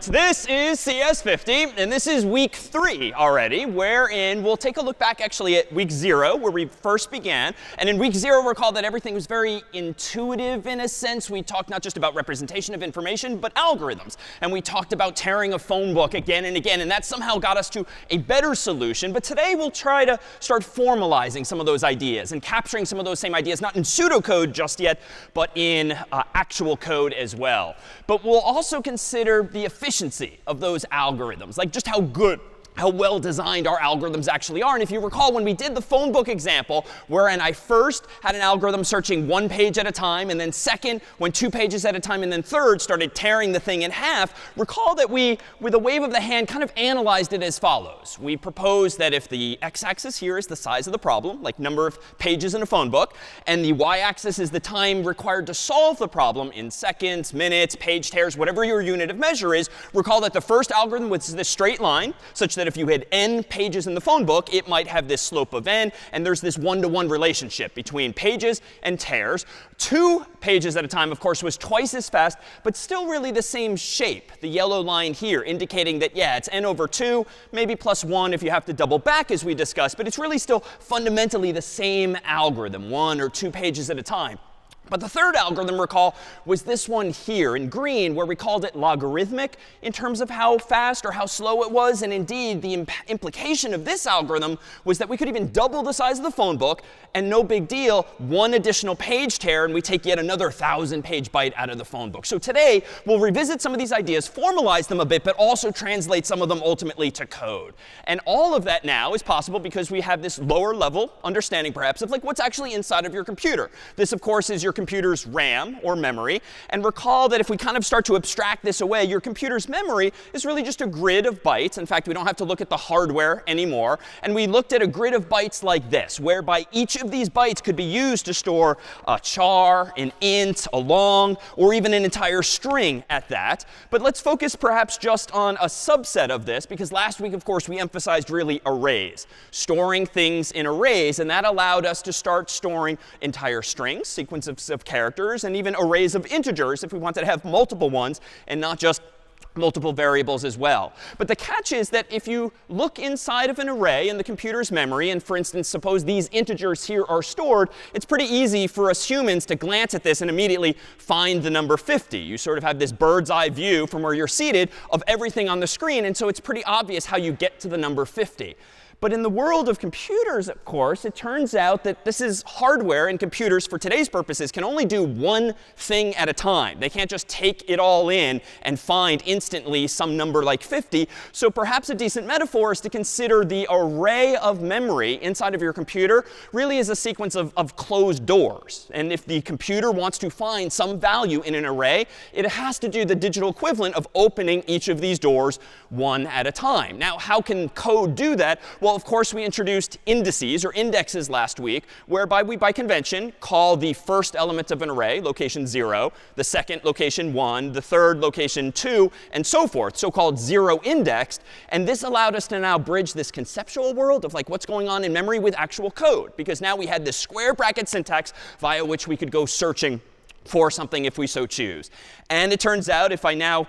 This is CS50, and this is week 3 already, wherein we'll take a look back actually at week 0, where we first began. And in week 0, recall that everything was very intuitive in a sense. We talked not just about representation of information, but algorithms. And we talked about tearing a phone book again and again, and that somehow got us to a better solution. But today, we'll try to start formalizing some of those ideas and capturing some of those same ideas, not in pseudocode just yet, but in actual code as well. But we'll also consider the efficiency of those algorithms, like just how well designed our algorithms actually are. And if you recall, when we did the phone book example, wherein I first had an algorithm searching 1 page at a time, and then second went 2 pages at a time, and then third started tearing the thing in half, recall that we, with a wave of the hand, kind of analyzed it as follows. We proposed that if the x-axis here is the size of the problem, like number of pages in a phone book, and the y-axis is the time required to solve the problem in seconds, minutes, page tears, whatever your unit of measure is, recall that the first algorithm was this straight line, such that if you had n pages in the phone book, it might have this slope of n. And there's this one-to-one relationship between pages and tears. 2 pages at a time, of course, was twice as fast, but still really the same shape. The yellow line here indicating that, yeah, it's n over 2, maybe plus 1 if you have to double back, as we discussed. But it's really still fundamentally the same algorithm, 1 or 2 pages at a time. But the third algorithm, recall, was this one here in green, where we called it logarithmic in terms of how fast or how slow it was. And indeed, the implication of this algorithm was that we could even double the size of the phone book, and no big deal, 1 additional page tear, and we take yet another 1,000-page byte out of the phone book. So today, we'll revisit some of these ideas, formalize them a bit, but also translate some of them ultimately to code. And all of that now is possible because we have this lower level understanding, perhaps, of like what's actually inside of your computer. This, of course, is your computer's RAM or memory. And recall that if we kind of start to abstract this away, your computer's memory is really just a grid of bytes. In fact, we don't have to look at the hardware anymore. And we looked at a grid of bytes like this, whereby each of these bytes could be used to store a char, an int, a long, or even an entire string at that. But let's focus perhaps just on a subset of this, because last week, of course, we emphasized really arrays, storing things in arrays. And that allowed us to start storing entire strings, sequences of characters, and even arrays of integers if we wanted to have multiple ones and not just multiple variables as well. But the catch is that if you look inside of an array in the computer's memory, and for instance, suppose these integers here are stored, it's pretty easy for us humans to glance at this and immediately find the number 50. You sort of have this bird's eye view from where you're seated of everything on the screen, and so it's pretty obvious how you get to the number 50. But in the world of computers, of course, it turns out that this is hardware, and computers, for today's purposes, can only do one thing at a time. They can't just take it all in and find instantly some number like 50. So perhaps a decent metaphor is to consider the array of memory inside of your computer really as a sequence of closed doors. And if the computer wants to find some value in an array, it has to do the digital equivalent of opening each of these doors one at a time. Now, how can code do that? Well, of course, we introduced indices or indexes last week, whereby we, by convention, call the first element of an array location 0, the second location 1, the third location 2, and so forth, so-called 0 indexed. And this allowed us to now bridge this conceptual world of like what's going on in memory with actual code, because now we had this square bracket syntax via which we could go searching for something if we so choose. And it turns out if I now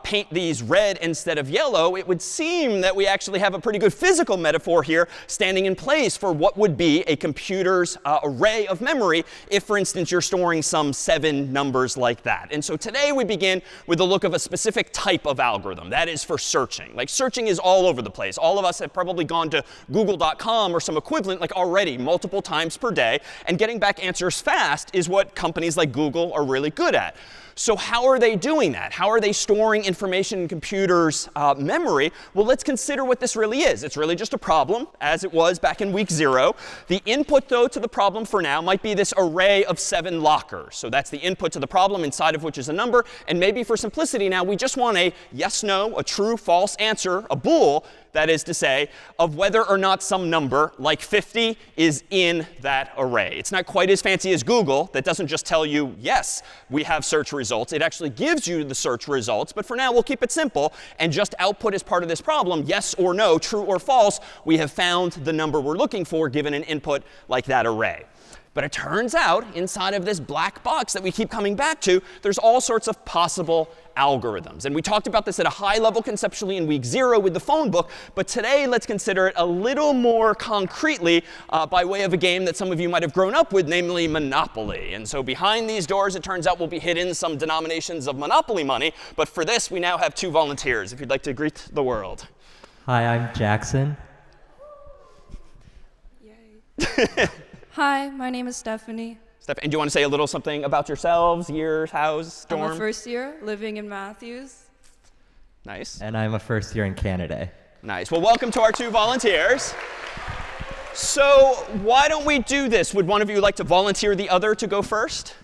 paint these red instead of yellow, it would seem that we actually have a pretty good physical metaphor here standing in place for what would be a computer's array of memory if, for instance, you're storing some 7 numbers like that. And so today we begin with a look of a specific type of algorithm. That is for searching. Like searching is all over the place. All of us have probably gone to google.com or some equivalent like already multiple times per day. And getting back answers fast is what companies like Google are really good at. So how are they doing that? How are they storing information in computers' memory? Well, let's consider what this really is. It's really just a problem, as it was back in week 0. The input, though, to the problem for now might be this array of 7 lockers. So that's the input to the problem, inside of which is a number. And maybe for simplicity now, we just want a yes, no, a true, false answer, a bool, that is to say, of whether or not some number, like 50, is in that array. It's not quite as fancy as Google. That doesn't just tell you, yes, we have search results. It actually gives you the search results. But for now, we'll keep it simple and just output as part of this problem, yes or no, true or false. We have found the number we're looking for given an input like that array. But it turns out, inside of this black box that we keep coming back to, there's all sorts of possible algorithms. And we talked about this at a high level conceptually in week 0 with the phone book. But today, let's consider it a little more concretely by way of a game that some of you might have grown up with, namely Monopoly. And so behind these doors, it turns out, will be hidden some denominations of Monopoly money. But for this, we now have 2 volunteers, if you'd like to greet the world. Hi, I'm Jackson. Yay. Hi, my name is Stephanie. And do you want to say a little something about yourselves, years, house, storm? I'm a first year living in Matthews. Nice. And I'm a first year in Canada. Nice. Well, welcome to our 2 volunteers. So why don't we do this? Would one of you like to volunteer the other to go first?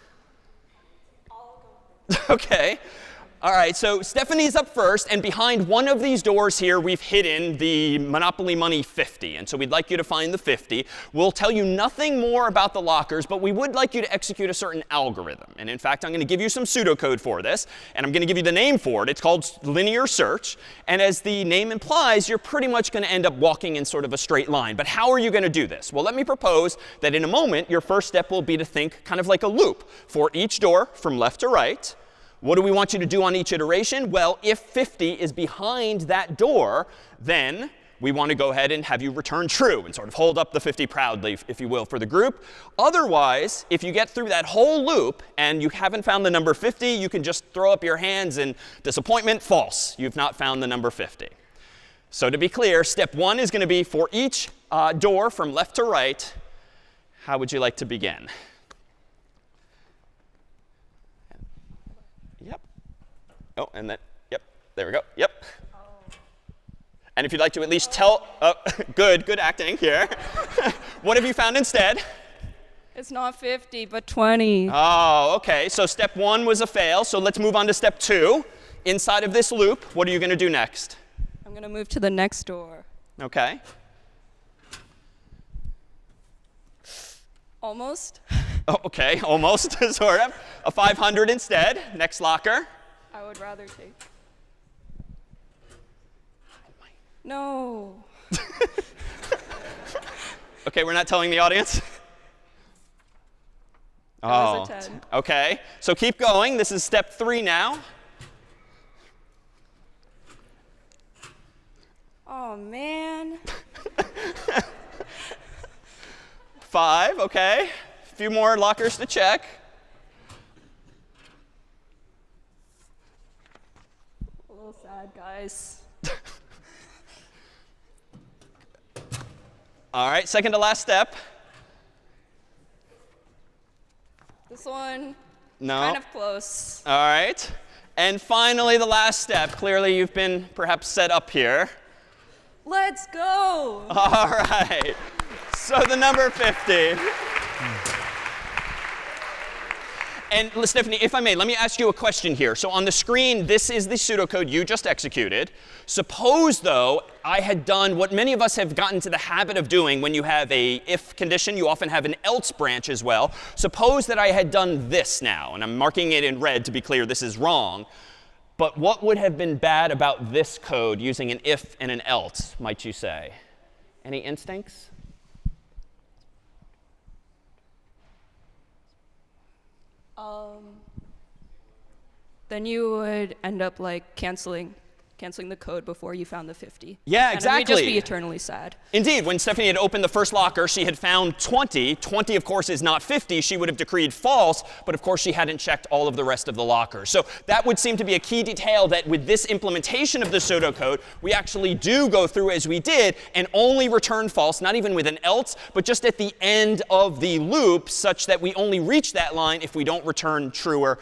I'll go first. OK. All right, so Stephanie's up first. And behind one of these doors here, we've hidden the Monopoly Money 50. And so we'd like you to find the 50. We'll tell you nothing more about the lockers, but we would like you to execute a certain algorithm. And in fact, I'm going to give you some pseudocode for this. And I'm going to give you the name for it. It's called linear search. And as the name implies, you're pretty much going to end up walking in sort of a straight line. But how are you going to do this? Well, let me propose that in a moment, your first step will be to think kind of like a loop for each door from left to right. What do we want you to do on each iteration? Well, if 50 is behind that door, then we want to go ahead and have you return true and sort of hold up the 50 proudly, if you will, for the group. Otherwise, if you get through that whole loop and you haven't found the number 50, you can just throw up your hands in disappointment. False. You've not found the number 50. So to be clear, step 1 is going to be for each door from left to right. How would you like to begin? Oh, and then, yep, there we go. Yep. Oh. And if you'd like to at least tell, good acting here. What have you found instead? It's not 50, but 20. Oh, OK. So step 1 was a fail. So let's move on to step 2. Inside of this loop, what are you going to do next? I'm going to move to the next door. OK. Almost. Oh, OK, almost, sort of. A 500 instead. Next locker. I would rather take. No. OK, we're not telling the audience? That was a 10. OK. So keep going. This is step 3 now. Oh, man. 5, OK. A few more lockers to check. A little sad, guys. All right, second to last step. This one, no. Kind of close. All right. And finally, the last step. Clearly, you've been perhaps set up here. Let's go. All right. So the number 50. And Stephanie, if I may, let me ask you a question here. So on the screen, this is the pseudocode you just executed. Suppose, though, I had done what many of us have gotten to the habit of doing when you have a if condition. You often have an else branch as well. Suppose that I had done this now. And I'm marking it in red to be clear this is wrong. But what would have been bad about this code using an if and an else, might you say? Any instincts? Then you would end up like canceling the code before you found the 50. Yeah, And exactly. we'd just be eternally sad. Indeed, when Stephanie had opened the first locker, she had found 20. 20, of course, is not 50. She would have decreed false, but of course, she hadn't checked all of the rest of the lockers. So that would seem to be a key detail that with this implementation of the pseudocode, we actually do go through as we did and only return false, not even with an else, but just at the end of the loop, such that we only reach that line if we don't return truer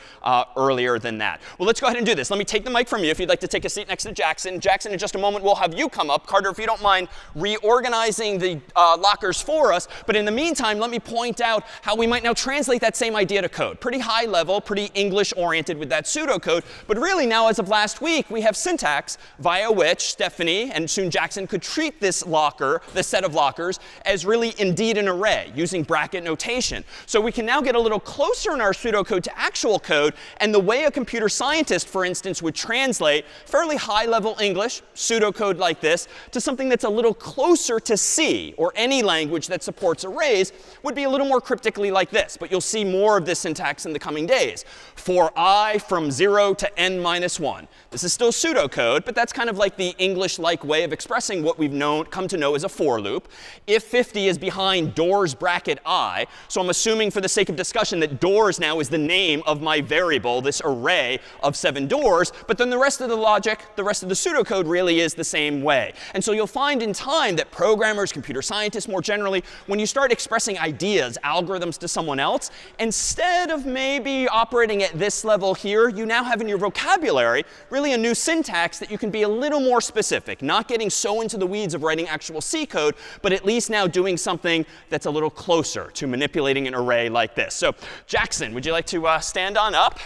earlier than that. Well, let's go ahead and do this. Let me take the mic from you if you'd like to take a seat next to Jackson. Jackson, in just a moment, we'll have you come up. Carter, if you don't mind reorganizing the lockers for us. But in the meantime, let me point out how we might now translate that same idea to code. Pretty high level, pretty English-oriented with that pseudocode. But really now, as of last week, we have syntax via which Stephanie and soon Jackson could treat this locker, this set of lockers, as really indeed an array using bracket notation. So we can now get a little closer in our pseudocode to actual code. And the way a computer scientist, for instance, would translate fairly high-level English, pseudocode like this, to something that's a little closer to C, or any language that supports arrays, would be a little more cryptically like this. But you'll see more of this syntax in the coming days. For I from 0 to n minus 1. This is still pseudocode, but that's kind of like the English-like way of expressing what we've come to know as a for loop. If 50 is behind doors bracket I, so I'm assuming for the sake of discussion that doors now is the name of my variable, this array of 7 doors. But then the rest of the logic, the rest of the pseudocode really is the same way. And so you'll find in time that programmers, computer scientists more generally, when you start expressing ideas, algorithms to someone else, instead of maybe operating at this level here, you now have in your vocabulary really a new syntax that you can be a little more specific, not getting so into the weeds of writing actual C code, but at least now doing something that's a little closer to manipulating an array like this. So Jackson, would you like to stand on up?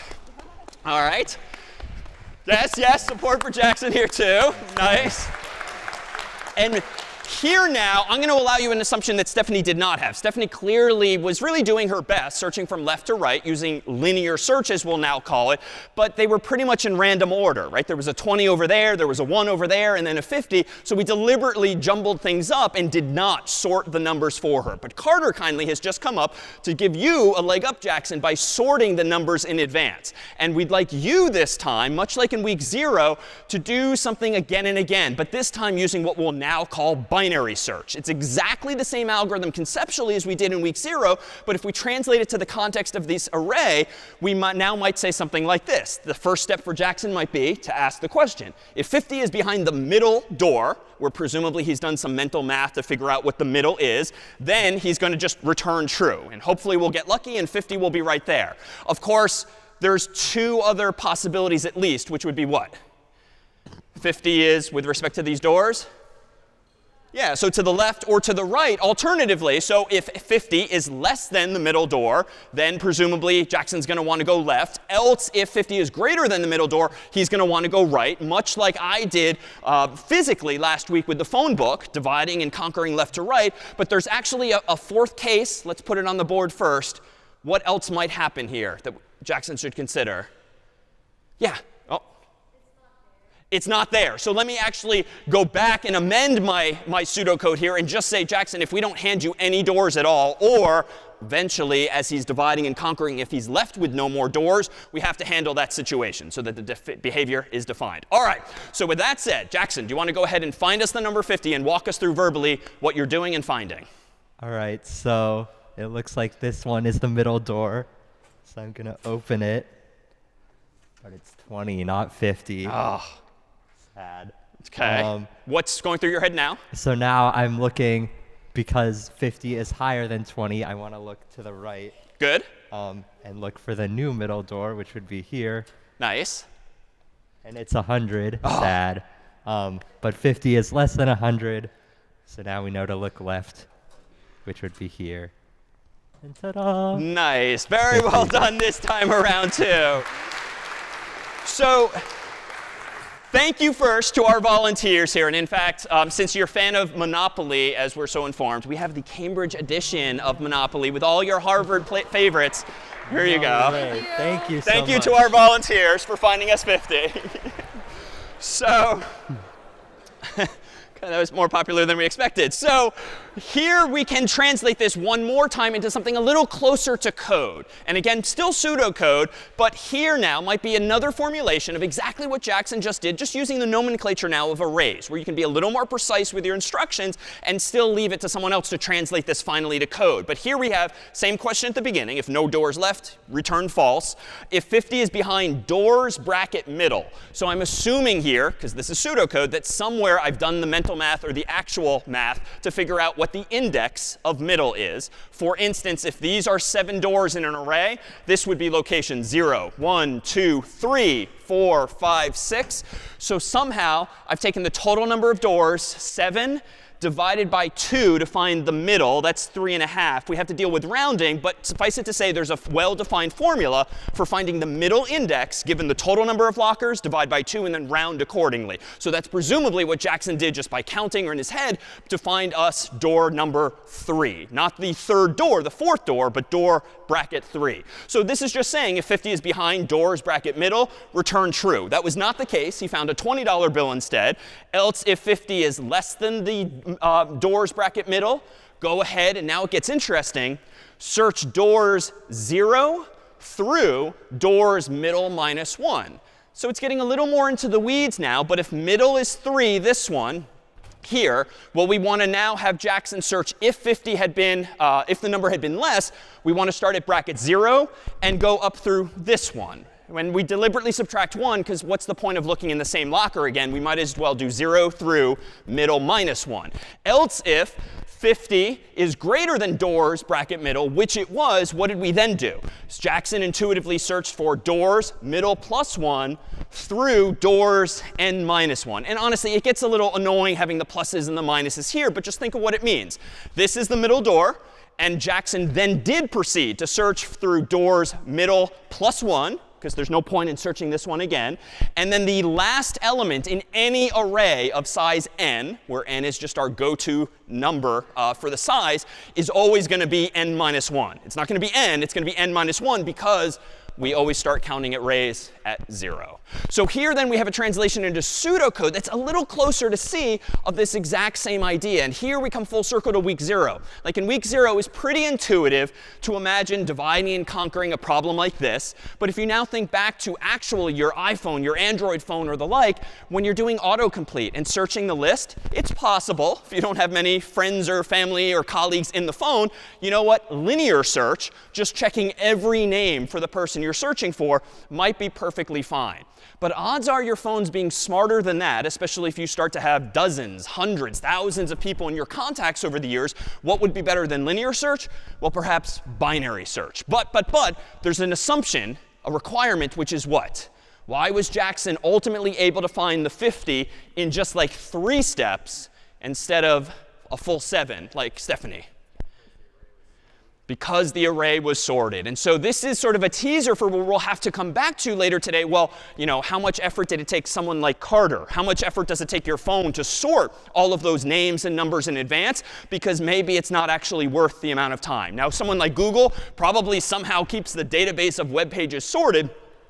All right. Yes, support for Jackson here too. Nice. And here now, I'm going to allow you an assumption that Stephanie did not have. Stephanie clearly was really doing her best, searching from left to right, using linear search, as we'll now call it. But they were pretty much in random order, right? There was a 20 over there, there was a 1 over there, and then a 50. So we deliberately jumbled things up and did not sort the numbers for her. But Carter kindly has just come up to give you a leg up, Jackson, by sorting the numbers in advance. And we'd like you this time, much like in week 0, to do something again and again, but this time using what we'll now call binary search. It's exactly the same algorithm conceptually as we did in week 0, but if we translate it to the context of this array, we might say something like this. The first step for Jackson might be to ask the question. If 50 is behind the middle door, where presumably he's done some mental math to figure out what the middle is, then he's going to just return true. And hopefully we'll get lucky and 50 will be right there. Of course, there's 2 other possibilities at least, which would be what? 50 is with respect to these doors? Yeah, so to the left or to the right, alternatively. So if 50 is less than the middle door, then presumably Jackson's going to want to go left. Else, if 50 is greater than the middle door, he's going to want to go right, much like I did physically last week with the phone book, dividing and conquering left to right. But there's actually a 4th case. Let's put it on the board first. What else might happen here that Jackson should consider? Yeah. It's not there. So let me actually go back and amend my pseudocode here and just say, Jackson, if we don't hand you any doors at all, or eventually, as he's dividing and conquering, if he's left with no more doors, we have to handle that situation so that the behavior is defined. All right. So with that said, Jackson, do you want to go ahead and find us the number 50 and walk us through verbally what you're doing and finding? All right, so it looks like this one is the middle door. So I'm going to open it. But it's 20, not 50. Oh. Sad. OK. What's going through your head now? So now I'm looking, because 50 is higher than 20, I want to look to the right. Good. And look for the new middle door, which would be here. Nice. And it's 100. Oh. Sad. But 50 is less than 100. So now we know to look left, which would be here. And ta-da! Nice. Very well done this time around, too. So thank you first to our volunteers here. And in fact, since you're a fan of Monopoly, as we're so informed, we have the Cambridge edition of Monopoly with all your Harvard favorites. Here you go. Thank you so much. Thank you to our volunteers for finding us 50. So That was more popular than we expected. So here we can translate this one more time into something a little closer to code. And again, still pseudocode, but here now might be another formulation of exactly what Jackson just did, just using the nomenclature now of arrays, where you can be a little more precise with your instructions and still leave it to someone else to translate this finally to code. But here we have same question at the beginning. If no doors left, return false. If 50 is behind doors, bracket middle. So I'm assuming here, because this is pseudocode, that somewhere I've done the mental math or the actual math to figure out what the index of middle is. For instance, if these are 7 doors in an array, this would be location 0, 1, 2, 3, 4, 5, 6. So somehow I've taken the total number of doors, 7, divided by 2 to find the middle. That's 3.5. We have to deal with rounding, but suffice it to say there's a well-defined formula for finding the middle index given the total number of lockers, divide by 2, and then round accordingly. So that's presumably what Jackson did just by counting or in his head to find us door number 3. Not the third door, the fourth door, but door bracket 3. So this is just saying if 50 is behind doors bracket middle, return true. That was not the case. He found a $20 bill instead. Else, if 50 is less than the doors bracket middle, go ahead, and now it gets interesting. Search doors 0 through doors middle minus 1. So it's getting a little more into the weeds now, but if middle is 3, this one here, well, we want to now have Jackson search if 50 had been, if the number had been less, we want to start at bracket 0 and go up through this one. When we deliberately subtract 1, because what's the point of looking in the same locker again? We might as well do 0 through middle minus 1. Else if 50 is greater than doors bracket middle, which it was, what did we then do? Jackson intuitively searched for doors middle plus 1 through doors n minus 1. And honestly, it gets a little annoying having the pluses and the minuses here, but just think of what it means. This is the middle door. And Jackson then did proceed to search through doors middle plus 1, because there's no point in searching this one again. And then the last element in any array of size n, where n is just our go-to number for the size, is always going to be n minus 1. It's not going to be n. It's going to be n minus 1 because we always start counting arrays at 0. So here then we have a translation into pseudocode that's a little closer to C of this exact same idea. And here we come full circle to week 0. Like in week 0, it's pretty intuitive to imagine dividing and conquering a problem like this. But if you now think back to actually your iPhone, your Android phone, or the like, when you're doing autocomplete and searching the list, it's possible, if you don't have many friends or family or colleagues in the phone, you know what? Linear search, just checking every name for the person you're searching for, might be perfectly fine. But odds are your phone's being smarter than that, especially if you start to have dozens, hundreds, thousands of people in your contacts over the years. What would be better than linear search? Well, perhaps binary search. But there's an assumption, a requirement, which is what? Why was Jackson ultimately able to find the 50 in just like 3 steps instead of a full 7, like Stephanie? Because the array was sorted. And so this is sort of a teaser for what we'll have to come back to later today. Well, you know, how much effort did it take someone like Carter? How much effort does it take your phone to sort all of those names and numbers in advance? Because maybe it's not actually worth the amount of time. Now, someone like Google probably somehow keeps the database of web pages sorted.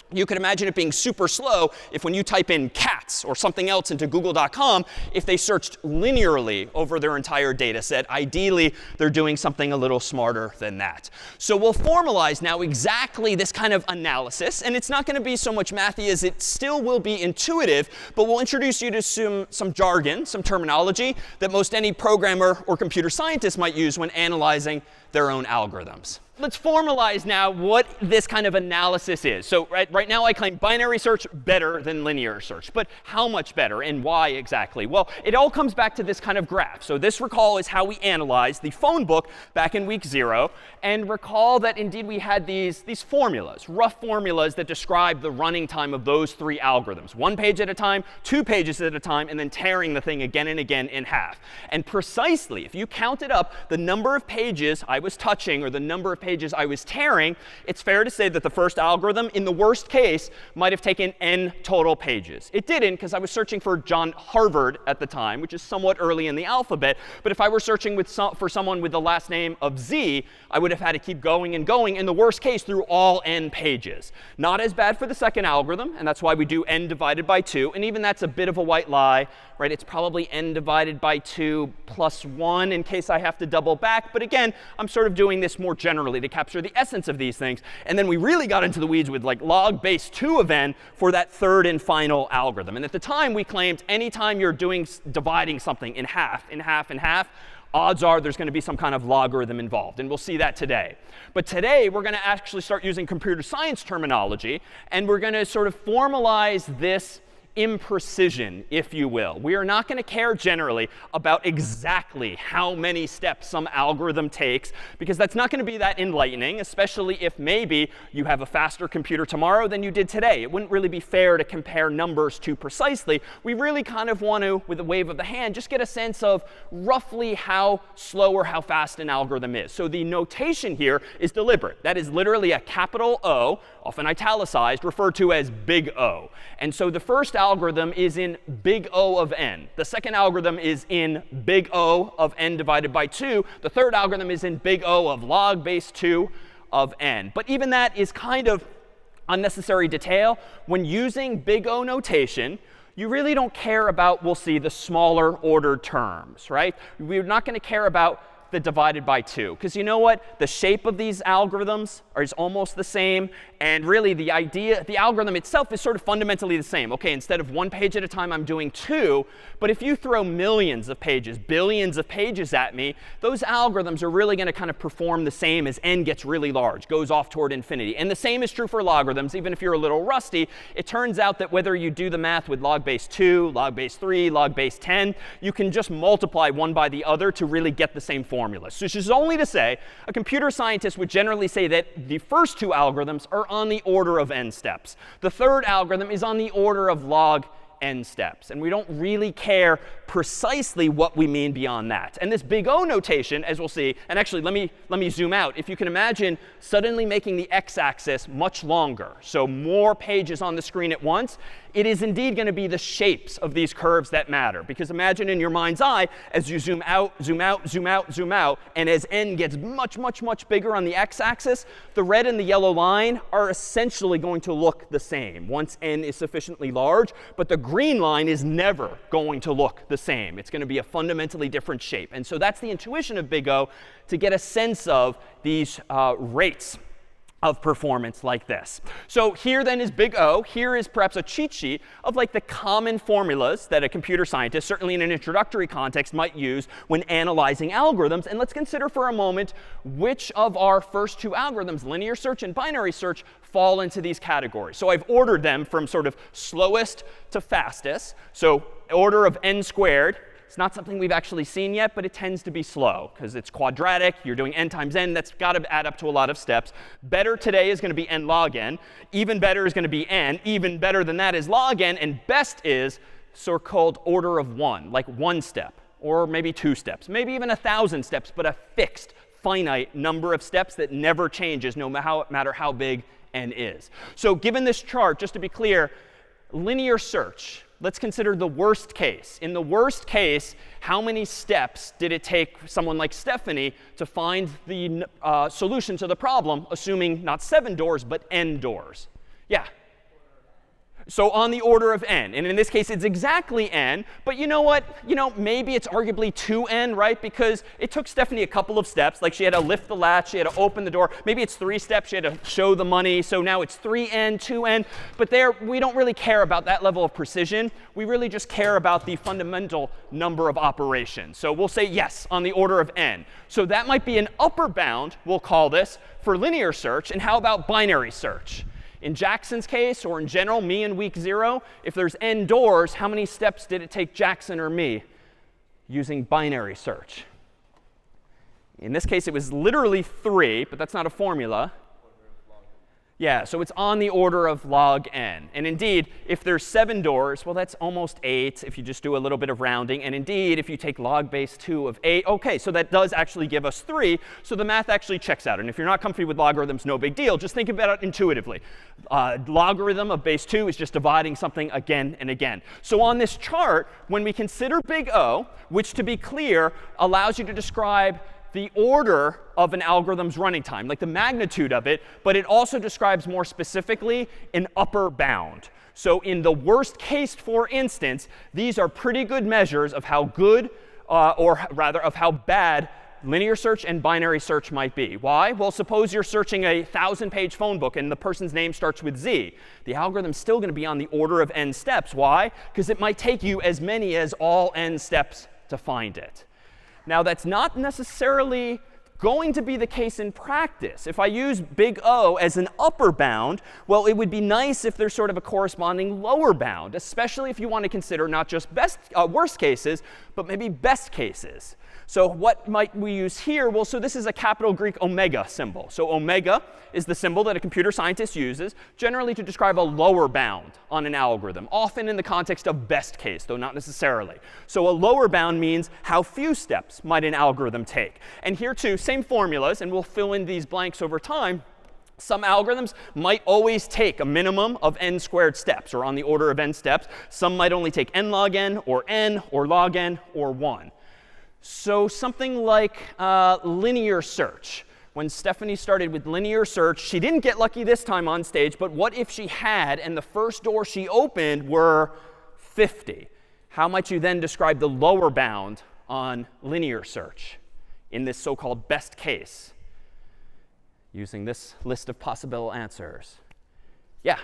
You can imagine it being super slow if when you type in cats or something else into google.com, if they searched linearly over their entire data set. Ideally, they're doing something a little smarter than that. So we'll formalize now exactly this kind of analysis. And it's not going to be so much mathy as it still will be intuitive. But we'll introduce you to some jargon, some terminology that most any programmer or computer scientist might use when analyzing their own algorithms. Let's formalize now what this kind of analysis is. So right now I claim binary search better than linear search. But how much better and why exactly? Well, it all comes back to this kind of graph. So this, recall, is how we analyzed the phone book back in week 0. And recall that indeed we had these formulas, rough formulas that describe the running time of those 3 algorithms. 1 page at a time, 2 pages at a time, and then tearing the thing again and again in half. And precisely, if you counted up the number of pages I was touching or the number of pages I was tearing, it's fair to say that the first algorithm, in the worst case, might have taken n total pages. It didn't, because I was searching for John Harvard at the time, which is somewhat early in the alphabet. But if I were searching for someone with the last name of Z, I would have had to keep going and going, in the worst case, through all n pages. Not as bad for the second algorithm, and that's why we do n divided by 2. And even that's a bit of a white lie. right? It's probably n divided by 2 plus 1 in case I have to double back. But again, I'm sort of doing this more generally to capture the essence of these things. And then we really got into the weeds with like log base 2 of n for that third and final algorithm. And at the time, we claimed anytime you're dividing something in half, in half, in half, odds are there's going to be some kind of logarithm involved. And we'll see that today. But today, we're going to actually start using computer science terminology. And we're going to sort of formalize this imprecision, if you will. We are not going to care generally about exactly how many steps some algorithm takes, because that's not going to be that enlightening, especially if maybe you have a faster computer tomorrow than you did today. It wouldn't really be fair to compare numbers too precisely. We really kind of want to, with a wave of the hand, just get a sense of roughly how slow or how fast an algorithm is. So the notation here is deliberate. That is literally a capital O, often italicized, referred to as big O. And so the first algorithm is in big O of n. The second algorithm is in big O of n divided by 2. The third algorithm is in big O of log base 2 of n. But even that is kind of unnecessary detail. When using big O notation, you really don't care about, we'll see, the smaller ordered terms, right? We're not going to care about the divided by 2. Because you know what? The shape of these algorithms is almost the same. And really, the algorithm itself is sort of fundamentally the same. OK, instead of 1 page at a time, I'm doing 2. But if you throw millions of pages, billions of pages at me, those algorithms are really going to kind of perform the same as n gets really large, goes off toward infinity. And the same is true for logarithms. Even if you're a little rusty, it turns out that whether you do the math with log base 2, log base 3, log base 10, you can just multiply one by the other to really get the same formula. So this is only to say a computer scientist would generally say that the first 2 algorithms are on the order of n steps. The third algorithm is on the order of log n steps. And we don't really care precisely what we mean beyond that. And this big O notation, as we'll see, and actually let me zoom out. If you can imagine suddenly making the x-axis much longer, so more pages on the screen at once, it is indeed going to be the shapes of these curves that matter. Because imagine in your mind's eye, as you zoom out, zoom out, zoom out, zoom out, and as n gets much, much, much bigger on the x-axis, the red and the yellow line are essentially going to look the same once n is sufficiently large. But the green line is never going to look the same. It's going to be a fundamentally different shape. And so that's the intuition of big O, to get a sense of these rates of performance like this. So here then is big O. Here is perhaps a cheat sheet of like the common formulas that a computer scientist, certainly in an introductory context, might use when analyzing algorithms. And let's consider for a moment which of our first 2 algorithms, linear search and binary search, fall into these categories. So I've ordered them from sort of slowest to fastest. So order of n squared. It's not something we've actually seen yet, but it tends to be slow because it's quadratic. You're doing n times n. That's got to add up to a lot of steps. Better today is going to be n log n. Even better is going to be n. Even better than that is log n. And best is so-called order of 1, like 1 step, or maybe 2 steps, maybe even 1,000 steps, but a fixed, finite number of steps that never changes no matter how big n is. So given this chart, just to be clear, linear search, let's consider the worst case. In the worst case, how many steps did it take someone like Stephanie to find the solution to the problem, assuming not 7 doors, but n doors? Yeah. So on the order of n. And in this case, it's exactly n. But you know what? Maybe it's arguably 2n, right? Because it took Stephanie a couple of steps. Like she had to lift the latch. She had to open the door. Maybe it's 3 steps. She had to show the money. So now it's 3n, 2n. But there, we don't really care about that level of precision. We really just care about the fundamental number of operations. So we'll say yes on the order of n. So that might be an upper bound, we'll call this, for linear search. And how about binary search? In Jackson's case, or in general, me in week 0, if there's n doors, how many steps did it take Jackson or me using binary search? In this case, it was literally 3, but that's not a formula. Yeah, so it's on the order of log n. And indeed, if there's 7 doors, well, that's almost 8 if you just do a little bit of rounding. And indeed, if you take log base 2 of 8, OK, so that does actually give us 3. So the math actually checks out. And if you're not comfy with logarithms, no big deal. Just think about it intuitively. Logarithm of base 2 is just dividing something again and again. So on this chart, when we consider big O, which to be clear allows you to describe the order of an algorithm's running time, like the magnitude of it, but it also describes more specifically an upper bound. So in the worst case, for instance, these are pretty good measures of how good, or rather of how bad linear search and binary search might be. Why? Well, suppose you're searching a 1,000-page phone book and the person's name starts with Z. The algorithm's still going to be on the order of n steps. Why? Because it might take you as many as all n steps to find it. Now, that's not necessarily going to be the case in practice. If I use big O as an upper bound, well, it would be nice if there's sort of a corresponding lower bound, especially if you want to consider not just worst cases, but maybe best cases. So what might we use here? Well, so this is a capital Greek omega symbol. So omega is the symbol that a computer scientist uses generally to describe a lower bound on an algorithm, often in the context of best case, though not necessarily. So a lower bound means how few steps might an algorithm take. And here too, same formulas, and we'll fill in these blanks over time. Some algorithms might always take a minimum of n squared steps, or on the order of n steps. Some might only take n log n, or log n, or 1. So something like linear search. When Stephanie started with linear search, she didn't get lucky this time on stage, but what if she had and the first door she opened were 50? How might you then describe the lower bound on linear search in this so-called best case using this list of possible answers? Yeah.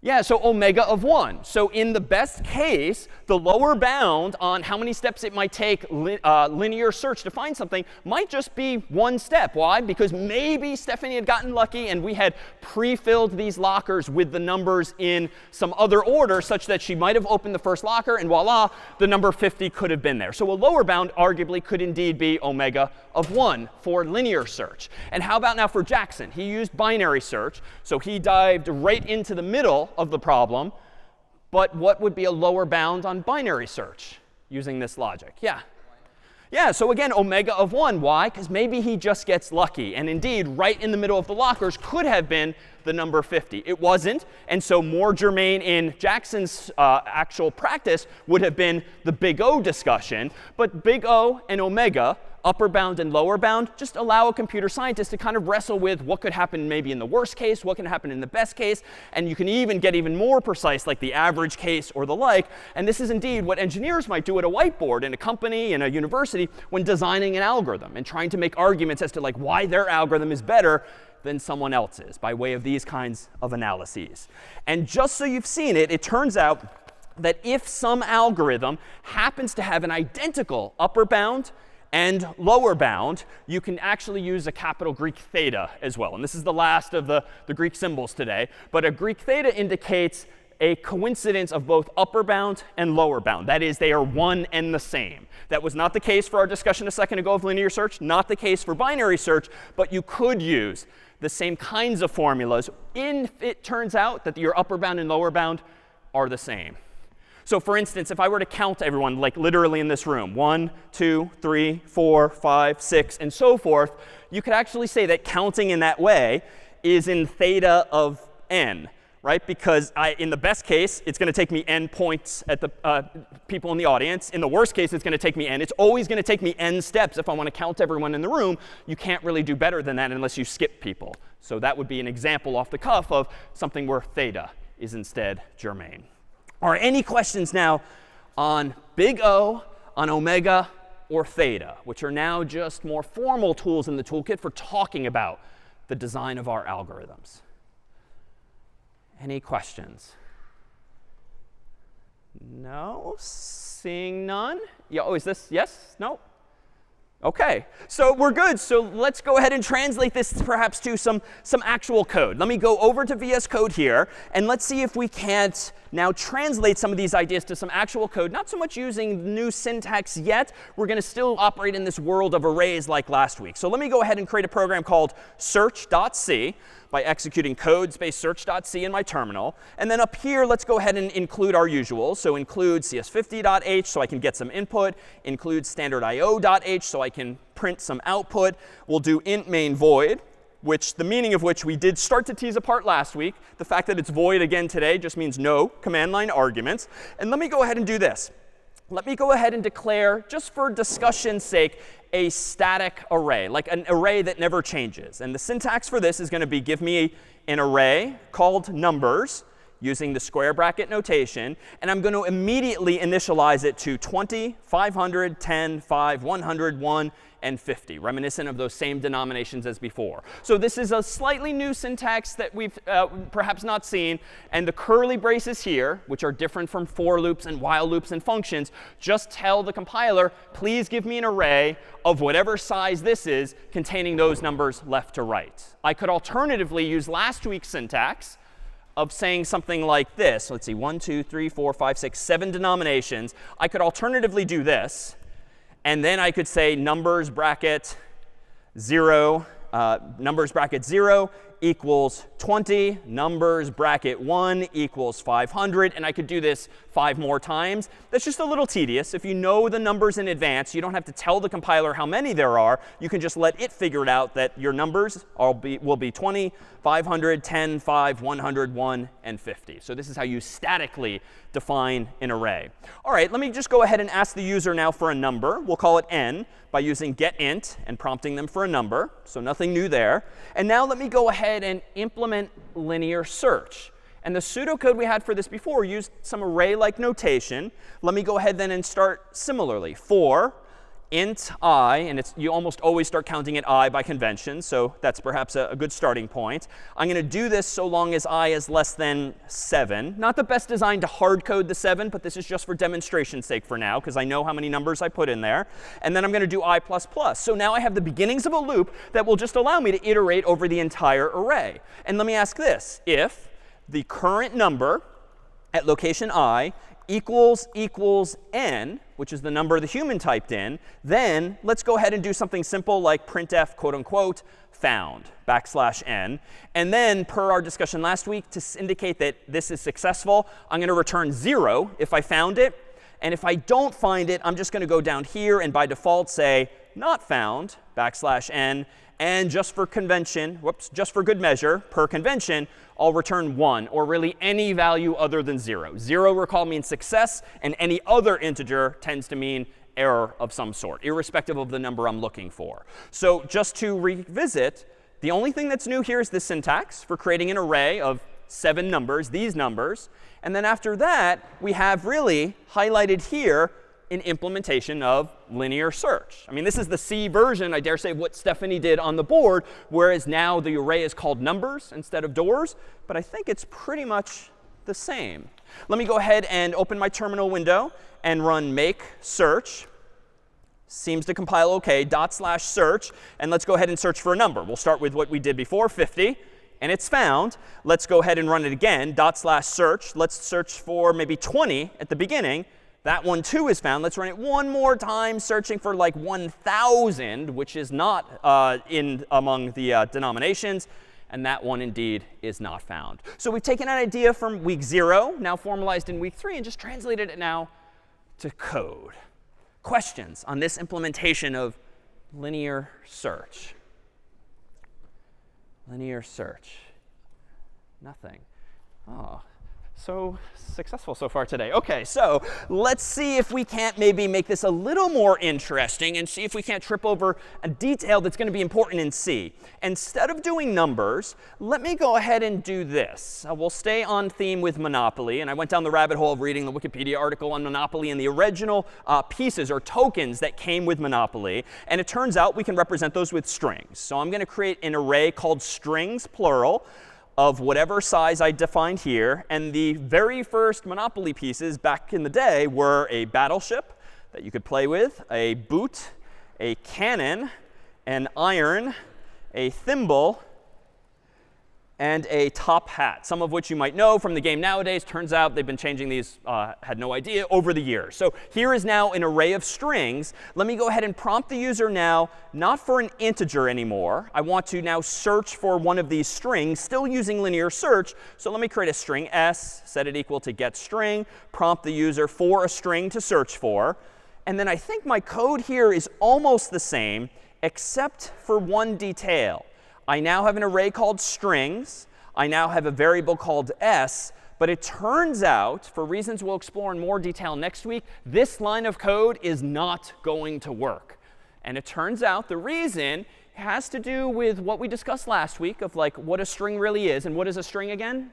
Yeah, so omega of 1. So in the best case, the lower bound on how many steps it might take linear search to find something might just be 1 step. Why? Because maybe Stephanie had gotten lucky and we had pre-filled these lockers with the numbers in some other order such that she might have opened the first locker and voila, the number 50 could have been there. So a lower bound arguably could indeed be omega of 1 for linear search. And how about now for Jackson? He used binary search, so he dived right into the middle of the problem. But what would be a lower bound on binary search using this logic? Yeah. Yeah, so again, omega of 1. Why? Because maybe he just gets lucky. And indeed, right in the middle of the lockers could have been the number 50. It wasn't. And so more germane in Jackson's actual practice would have been the big O discussion. But big O and omega, upper bound and lower bound, just allow a computer scientist to kind of wrestle with what could happen maybe in the worst case, what can happen in the best case, and you can even get even more precise, like the average case or the like. And this is indeed what engineers might do at a whiteboard in a company, in a university, when designing an algorithm and trying to make arguments as to like why their algorithm is better than someone else's by way of these kinds of analyses. And just so you've seen it, it turns out that if some algorithm happens to have an identical upper bound and lower bound, you can actually use a capital Greek theta as well. And this is the last of the Greek symbols today. But a Greek theta indicates a coincidence of both upper bound and lower bound. That is, they are one and the same. That was not the case for our discussion a second ago of linear search, not the case for binary search, but you could use the same kinds of formulas if it turns out that your upper bound and lower bound are the same. So for instance, if I were to count everyone, like literally in this room, 1, 2, 3, 4, 5, 6, and so forth, you could actually say that counting in that way is in theta of n, right? Because in the best case, it's going to take me n points at the people in the audience. In the worst case, it's going to take me n. It's always going to take me n steps if I want to count everyone in the room. You can't really do better than that unless you skip people. So that would be an example off the cuff of something where theta is instead germane. Are any questions now on big O, on omega, or theta, which are now just more formal tools in the toolkit for talking about the design of our algorithms? Any questions? No? Seeing none? Yeah, oh, is this yes? No? OK, so we're good. So let's go ahead and translate this perhaps to some actual code. Let me go over to VS Code here, and let's see if we can't now translate some of these ideas to some actual code. Not so much using new syntax yet. We're going to still operate in this world of arrays like last week. So let me go ahead and create a program called search.c by executing code space search.c in my terminal. And then up here, let's go ahead and include our usual. So include CS50.h so I can get some input. Include standard.io.h so I can print some output. We'll do int main void, which the meaning of which we did start to tease apart last week. The fact that it's void again today just means no command line arguments. And let me go ahead and do this. let me go ahead and declare, just for discussion's sake, a static array, like an array that never changes. And the syntax for this is going to be give me an array called numbers using the square bracket notation. And I'm going to immediately initialize it to 20, 500, 10, 5, 100, 1, and 50, reminiscent of those same denominations as before. So this is a slightly new syntax that we've perhaps not seen. And the curly braces here, which are different from for loops and while loops and functions, just tell the compiler, please give me an array of whatever size this is containing those numbers left to right. I could alternatively use last week's syntax of saying something like this. Let's see, 1, 2, 3, 4, 5, 6, 7 denominations. I could alternatively do this. And then I could say numbers bracket 0 equals 20, numbers bracket 1 equals 500. And I could do this 5 more times. That's just a little tedious. If you know the numbers in advance, you don't have to tell the compiler how many there are. You can just let it figure it out that your numbers will be 20, 500, 10, 5, 100, 1, and 50. So this is how you statically define an array. All right, let me just go ahead and ask the user now for a number. We'll call it n by using getInt and prompting them for a number. So nothing new there. And now let me go ahead and implement linear search. And the pseudocode we had for this before used some array-like notation. Let me go ahead then and start similarly. For int I, and you almost always start counting at I by convention, so that's perhaps a good starting point. I'm going to do this so long as I is less than 7. Not the best design to hard code the 7, but this is just for demonstration's sake for now, because I know how many numbers I put in there. And then I'm going to do I++. So now I have the beginnings of a loop that will just allow me to iterate over the entire array. And let me ask this. If the current number at location I equals n, which is the number the human typed in, then let's go ahead and do something simple like printf, quote unquote, found, \n. And then, per our discussion last week, to indicate that this is successful, I'm going to return 0 if I found it. And if I don't find it, I'm just going to go down here and by default say not found, \n. And just for convention, just for good measure, per convention, I'll return 1, or really any value other than 0. 0, recall, means success, and any other integer tends to mean error of some sort, irrespective of the number I'm looking for. So just to revisit, the only thing that's new here is this syntax for creating an array of 7 numbers, these numbers. And then after that, we have really highlighted here an implementation of linear search. I mean, this is the C version, I dare say, of what Stephanie did on the board, whereas now the array is called numbers instead of doors. But I think it's pretty much the same. Let me go ahead and open my terminal window and run make search. Seems to compile OK, /search. And let's go ahead and search for a number. We'll start with what we did before, 50. And it's found. Let's go ahead and run it again, /search. Let's search for maybe 20 at the beginning. That one, too, is found. Let's run it one more time, searching for like 1,000, which is not among the denominations. And that one, indeed, is not found. So we've taken an idea from week 0, now formalized in week 3, and just translated it now to code. Questions on this implementation of linear search? Linear search. Nothing. Oh. So successful so far today. OK, so let's see if we can't maybe make this a little more interesting and see if we can't trip over a detail that's going to be important in C. Instead of doing numbers, let me go ahead and do this. We'll stay on theme with Monopoly. And I went down the rabbit hole of reading the Wikipedia article on Monopoly and the original pieces or tokens that came with Monopoly. And it turns out we can represent those with strings. So I'm going to create an array called strings, plural, of whatever size I defined here. And the very first Monopoly pieces back in the day were a battleship that you could play with, a boot, a cannon, an iron, a thimble, and a top hat, some of which you might know from the game nowadays. Turns out they've been changing these, had no idea, over the years. So here is now an array of strings. Let me go ahead and prompt the user now, not for an integer anymore. I want to now search for one of these strings, still using linear search. So let me create a string s, set it equal to getString, prompt the user for a string to search for. And then I think my code here is almost the same, except for one detail. I now have an array called strings. I now have a variable called s. But it turns out, for reasons we'll explore in more detail next week, this line of code is not going to work. And it turns out the reason has to do with what we discussed last week of like what a string really is. And what is a string again?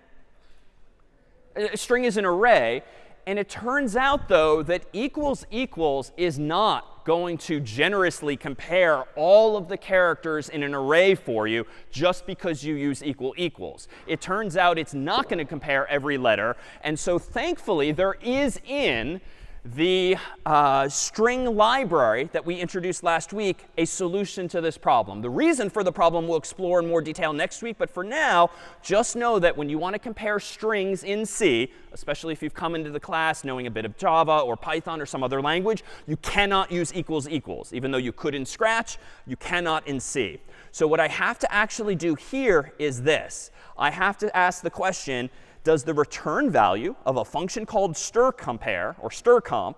A string is an array. And it turns out, though, that equals equals is not going to generously compare all of the characters in an array for you just because you use equal equals. It turns out it's not going to compare every letter. And so thankfully, there is in the string library that we introduced last week a solution to this problem. The reason for the problem we'll explore in more detail next week. But for now, just know that when you want to compare strings in C, especially if you've come into the class knowing a bit of Java or Python or some other language, you cannot use equals equals. Even though you could in Scratch, you cannot in C. So what I have to actually do here is this. I have to ask the question, does the return value of a function called strCompare or strcomp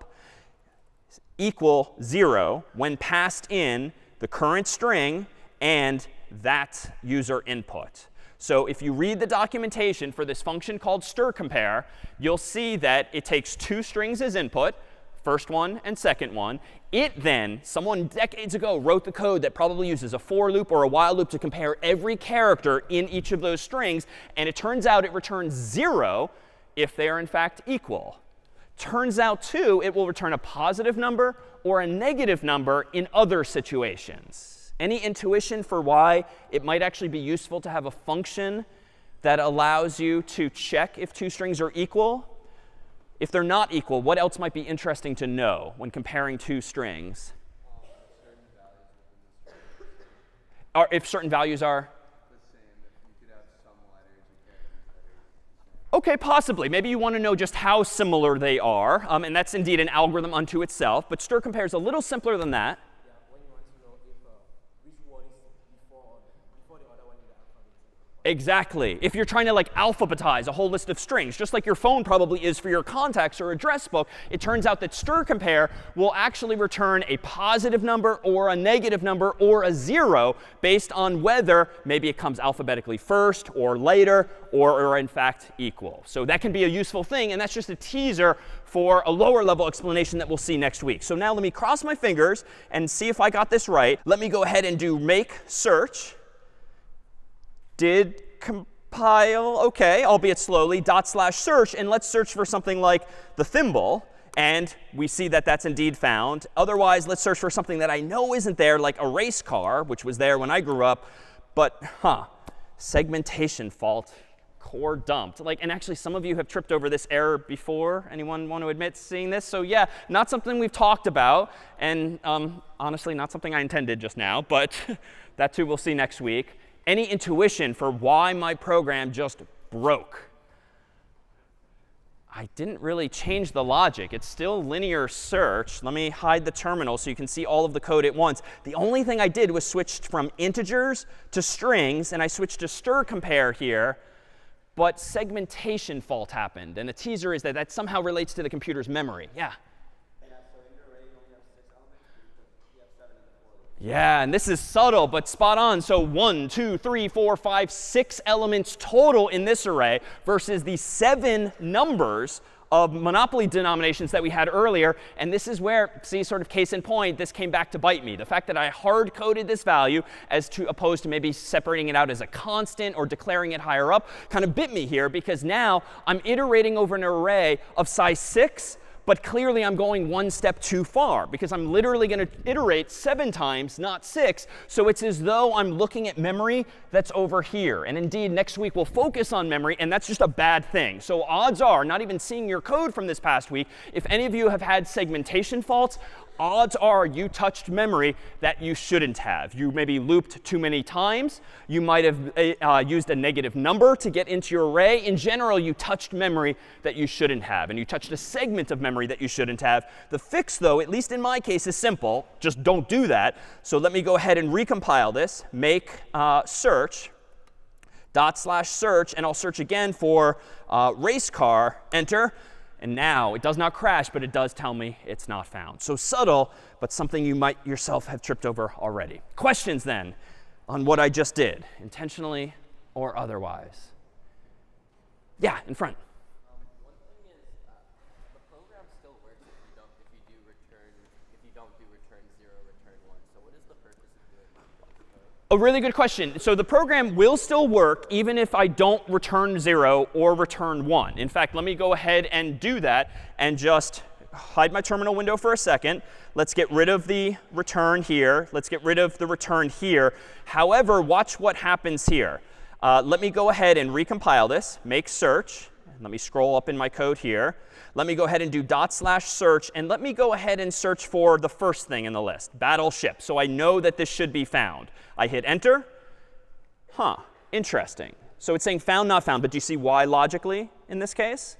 equal 0 when passed in the current string and that user input? So if you read the documentation for this function called strCompare, you'll see that it takes two strings as input, first one and second one. It then, someone decades ago wrote the code that probably uses a for loop or a while loop to compare every character in each of those strings. And it turns out it returns 0 if they are in fact equal. Turns out, too, it will return a positive number or a negative number in other situations. Any intuition for why it might actually be useful to have a function that allows you to check if two strings are equal? If they're not equal, what else might be interesting to know when comparing two strings? Or if certain values are? OK, possibly. Maybe you want to know just how similar they are. And that's indeed an algorithm unto itself. But strCompare is a little simpler than that. Exactly. If you're trying to like alphabetize a whole list of strings, just like your phone probably is for your contacts or address book, it turns out that strCompare will actually return a positive number or a negative number or a 0 based on whether maybe it comes alphabetically first or later or in fact equal. So that can be a useful thing. And that's just a teaser for a lower level explanation that we'll see next week. So now let me cross my fingers and see if I got this right. Let me go ahead and do make search. Did compile, OK, albeit slowly, /search. And let's search for something like the thimble. And we see that that's indeed found. Otherwise, let's search for something that I know isn't there, like a race car, which was there when I grew up. But, segmentation fault, core dumped. And actually, some of you have tripped over this error before. Anyone want to admit seeing this? So yeah, not something we've talked about. And honestly, not something I intended just now. But that, too, we'll see next week. Any intuition for why my program just broke? I didn't really change the logic. It's still linear search. Let me hide the terminal so you can see all of the code at once. The only thing I did was switch from integers to strings. And I switched to strCompare here. But segmentation fault happened. And the teaser is that that somehow relates to the computer's memory. Yeah? Yeah, and this is subtle, but spot on. So 1, 2, 3, 4, 5, 6 elements total in this array versus the 7 numbers of monopoly denominations that we had earlier. And this is where, see, sort of case in point, this came back to bite me. The fact that I hard-coded this value as opposed to maybe separating it out as a constant or declaring it higher up kind of bit me here, because now I'm iterating over an array of size 6. But clearly, I'm going one step too far, because I'm literally going to iterate 7 times, not 6. So it's as though I'm looking at memory that's over here. And indeed, next week, we'll focus on memory. And that's just a bad thing. So odds are, not even seeing your code from this past week, if any of you have had segmentation faults, odds are you touched memory that you shouldn't have. You maybe looped too many times. You might have used a negative number to get into your array. In general, you touched memory that you shouldn't have. And you touched a segment of memory that you shouldn't have. The fix, though, at least in my case, is simple. Just don't do that. So let me go ahead and recompile this. Make search /search. And I'll search again for race car. Enter. And now it does not crash, but it does tell me it's not found. So subtle, but something you might yourself have tripped over already. Questions, then, on what I just did, intentionally or otherwise? Yeah, in front. A really good question. So the program will still work even if I don't return 0 or return 1. In fact, let me go ahead and do that and just hide my terminal window for a second. Let's get rid of the return here. Let's get rid of the return here. However, watch what happens here. Let me go ahead and recompile this, make search. Let me scroll up in my code here. Let me go ahead and do /search. And let me go ahead and search for the first thing in the list, battleship. So I know that this should be found. I hit enter. Huh, interesting. So it's saying found, not found. But do you see why logically in this case?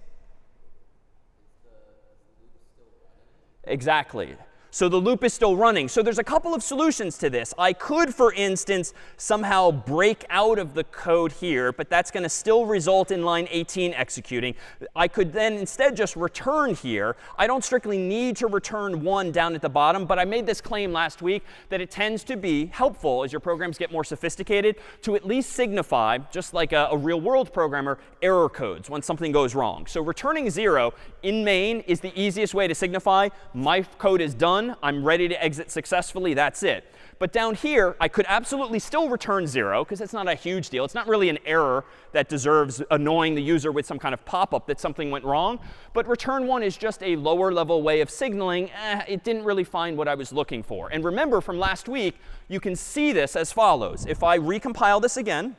Exactly. So the loop is still running. So there's a couple of solutions to this. I could, for instance, somehow break out of the code here, but that's going to still result in line 18 executing. I could then instead just return here. I don't strictly need to return 1 down at the bottom, but I made this claim last week that it tends to be helpful as your programs get more sophisticated to at least signify, just like a real-world programmer, error codes when something goes wrong. So returning 0 in main is the easiest way to signify my code is done. I'm ready to exit successfully. That's it. But down here, I could absolutely still return 0 because it's not a huge deal. It's not really an error that deserves annoying the user with some kind of pop-up that something went wrong. But return 1 is just a lower level way of signaling, it didn't really find what I was looking for. And remember from last week, you can see this as follows. If I recompile this again,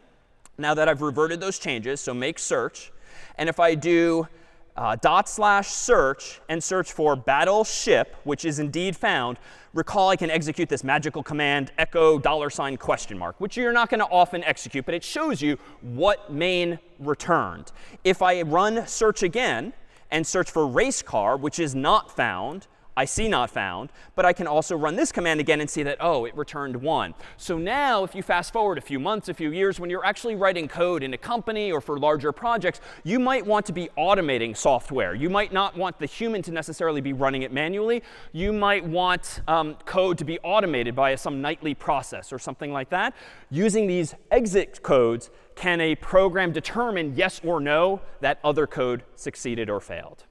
now that I've reverted those changes, so make search, and if I do /search and search for battleship, which is indeed found, recall I can execute this magical command echo $? Which you're not going to often execute, but it shows you what main returned. If I run search again and search for race car, which is not found, I see not found, but I can also run this command again and see that, oh, it returned 1. So now if you fast forward a few months, a few years, when you're actually writing code in a company or for larger projects, you might want to be automating software. You might not want the human to necessarily be running it manually. You might want code to be automated by some nightly process or something like that. Using these exit codes, can a program determine yes or no that other code succeeded or failed?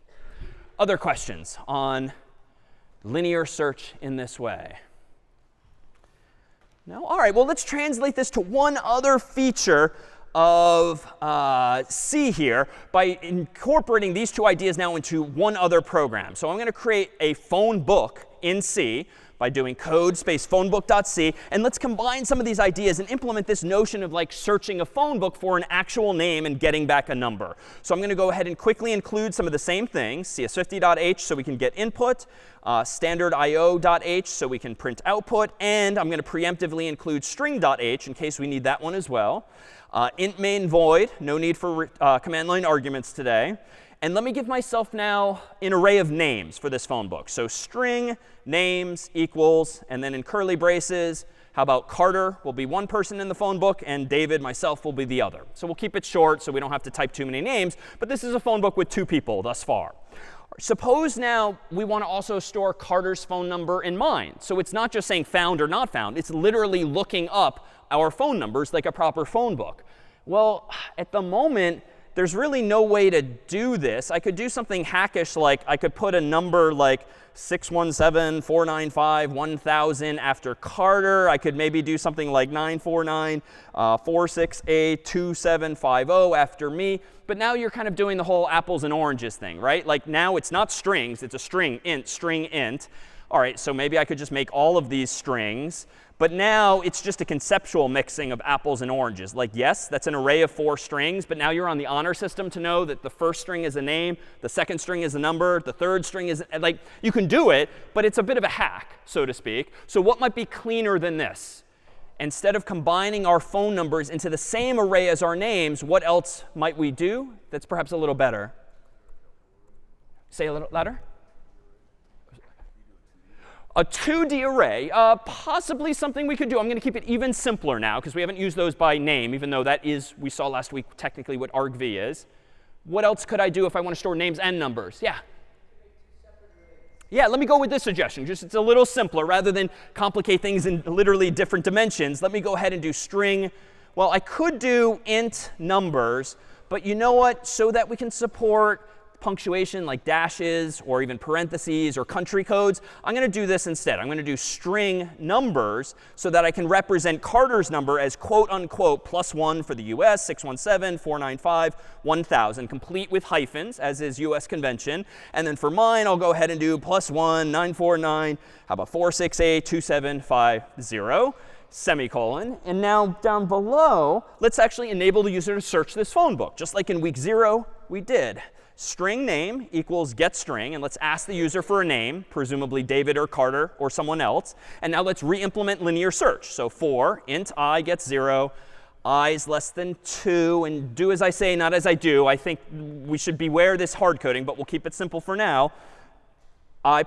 Other questions on linear search in this way? No? All right, well, let's translate this to one other feature of C here by incorporating these two ideas now into one other program. So I'm going to create a phone book in C by doing code space phonebook.c. And let's combine some of these ideas and implement this notion of like searching a phone book for an actual name and getting back a number. So I'm going to go ahead and quickly include some of the same things, CS50.h so we can get input, standard io.h so we can print output, and I'm going to preemptively include string.h in case we need that one as well. Int main void, no need for command line arguments today. And let me give myself now an array of names for this phone book. So string names equals, and then in curly braces, how about Carter will be one person in the phone book, and David, myself, will be the other. So we'll keep it short so we don't have to type too many names. But this is a phone book with 2 people thus far. Suppose now we want to also store Carter's phone number in mine. So it's not just saying found or not found. It's literally looking up our phone numbers like a proper phone book. Well, at the moment, there's really no way to do this. I could do something hackish, like I could put a number like 617-495-1000 after Carter. I could maybe do something like 949-468-2750 after me. But now you're kind of doing the whole apples and oranges thing, right? Like now it's not strings. It's a string int. All right, so maybe I could just make all of these strings. But now it's just a conceptual mixing of apples and oranges. Like, yes, that's an array of 4 strings. But now you're on the honor system to know that the first string is a name, the second string is a number, the third string is, like, you can do it, but it's a bit of a hack, so to speak. So what might be cleaner than this? Instead of combining our phone numbers into the same array as our names, what else might we do that's perhaps a little better? Say a little louder. A 2D array, possibly something we could do. I'm going to keep it even simpler now because we haven't used those by name, even though that is, we saw last week, technically what argv is. What else could I do if I want to store names and numbers? Yeah. Yeah, let me go with this suggestion. Just it's a little simpler. Rather than complicate things in literally different dimensions, let me go ahead and do string. Well, I could do int numbers, but you know what? So that we can support punctuation like dashes or even parentheses or country codes, I'm going to do this instead. I'm going to do string numbers so that I can represent Carter's number as quote unquote +1 for the US, 617, 495, 1000, complete with hyphens, as is US convention. And then for mine, I'll go ahead and do +1, 949, how about 468, 2750. Semicolon. And now down below, let's actually enable the user to search this phone book, just like in week 0 we did. String name equals get string, and let's ask the user for a name, presumably David or Carter or someone else. And now let's re-implement linear search. So for int I gets 0, I is less than 2, and do as I say, not as I do. I think we should beware this hard coding, but we'll keep it simple for now. I++,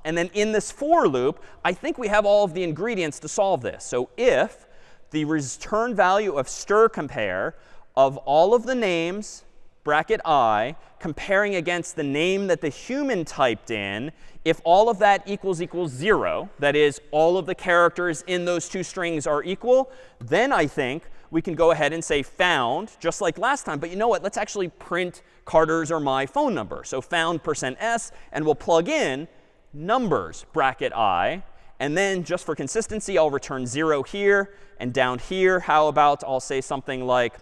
and then in this for loop, I think we have all of the ingredients to solve this. So if the return value of stir compare of all of the names, bracket I, comparing against the name that the human typed in, if all of that equals 0, that is, all of the characters in those two strings are equal, then I think we can go ahead and say found, just like last time. But you know what? Let's actually print Carter's or my phone number. So found %s, and we'll plug in numbers, bracket I. And then just for consistency, I'll return 0 here. And down here, how about I'll say something like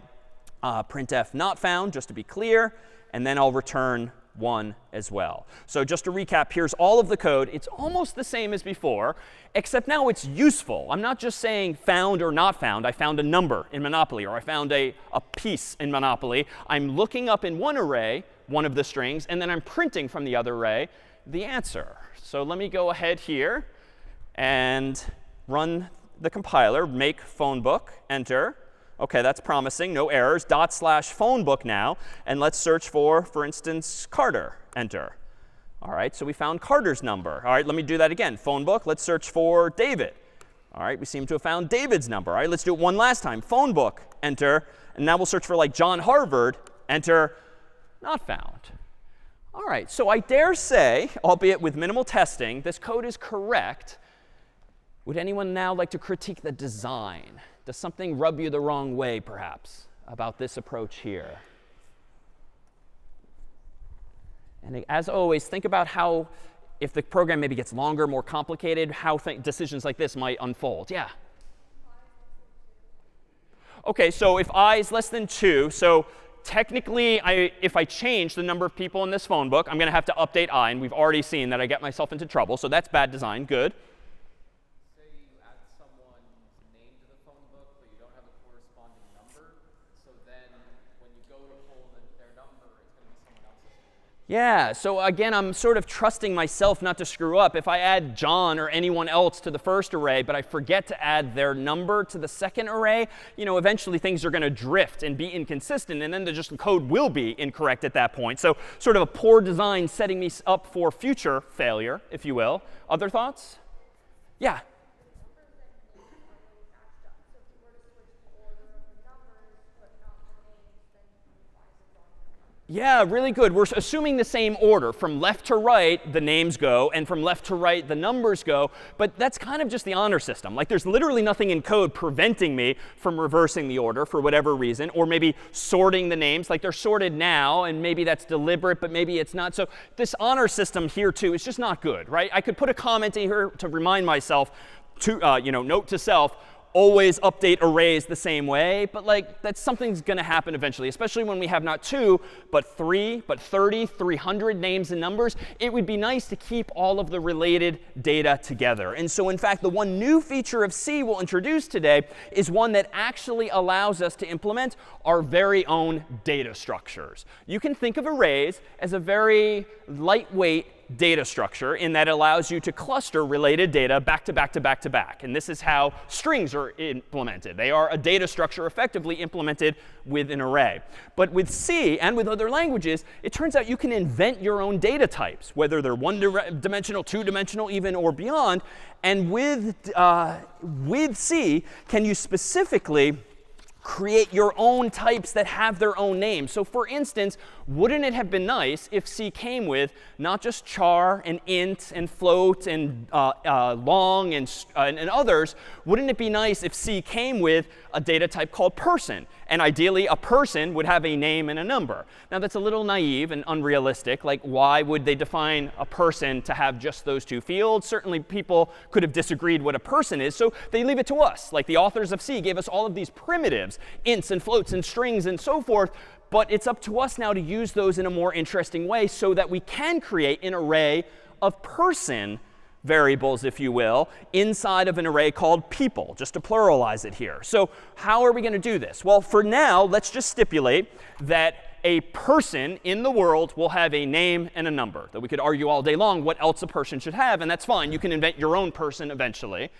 printf not found, just to be clear. And then I'll return 1 as well. So just to recap, here's all of the code. It's almost the same as before, except now it's useful. I'm not just saying found or not found. I found a number in Monopoly, or I found a piece in Monopoly. I'm looking up in one array one of the strings, and then I'm printing from the other array the answer. So let me go ahead here and run the compiler, make phone book, enter. OK, that's promising. No errors. /phonebook now. And let's search for instance, Carter. Enter. All right, so we found Carter's number. All right, let me do that again. Phone book. Let's search for David. All right, we seem to have found David's number. All right, let's do it one last time. Phone book. Enter. And now we'll search for like John Harvard. Enter. Not found. All right, so I dare say, albeit with minimal testing, this code is correct. Would anyone now like to critique the design? Does something rub you the wrong way, perhaps, about this approach here? And as always, think about how, if the program maybe gets longer, more complicated, how decisions like this might unfold. Yeah? OK, so if I is less than 2, so technically, if I change the number of people in this phone book, I'm going to have to update I. And we've already seen that I get myself into trouble. So that's bad design. Good. Yeah, so again, I'm sort of trusting myself not to screw up. If I add John or anyone else to the first array, but I forget to add their number to the second array, eventually things are going to drift and be inconsistent, and then the code will be incorrect at that point. So sort of a poor design setting me up for future failure, if you will. Other thoughts? Yeah. Yeah, really good. We're assuming the same order. From left to right, the names go, and from left to right, the numbers go. But that's kind of just the honor system. Like, there's literally nothing in code preventing me from reversing the order for whatever reason, or maybe sorting the names. Like, they're sorted now, and maybe that's deliberate, but maybe it's not. So this honor system here, too, is just not good, right? I could put a comment in here to remind myself, to note to self, always update arrays the same way. But that's something's going to happen eventually, especially when we have not 2, but 3, but 30, 300 names and numbers. It would be nice to keep all of the related data together. And so, in fact, the one new feature of C we'll introduce today is one that actually allows us to implement our very own data structures. You can think of arrays as a very lightweight data structure in that it allows you to cluster related data back to back to back to back. And this is how strings are implemented. They are a data structure effectively implemented with an array. But with C and with other languages, it turns out you can invent your own data types, whether they're one-dimensional, two-dimensional even, or beyond. And with C, can you specifically create your own types that have their own names. So for instance, wouldn't it have been nice if C came with not just char and int and float and long and others? Wouldn't it be nice if C came with a data type called person? And ideally, a person would have a name and a number. Now, that's a little naive and unrealistic. Like, why would they define a person to have just those two fields? Certainly, people could have disagreed what a person is. So they leave it to us. Like, the authors of C gave us all of these primitives, ints and floats and strings and so forth. But it's up to us now to use those in a more interesting way so that we can create an array of person variables, if you will, inside of an array called people, just to pluralize it here. So how are we going to do this? Well, for now, let's just stipulate that a person in the world will have a name and a number. That we could argue all day long what else a person should have, and that's fine. You can invent your own person eventually.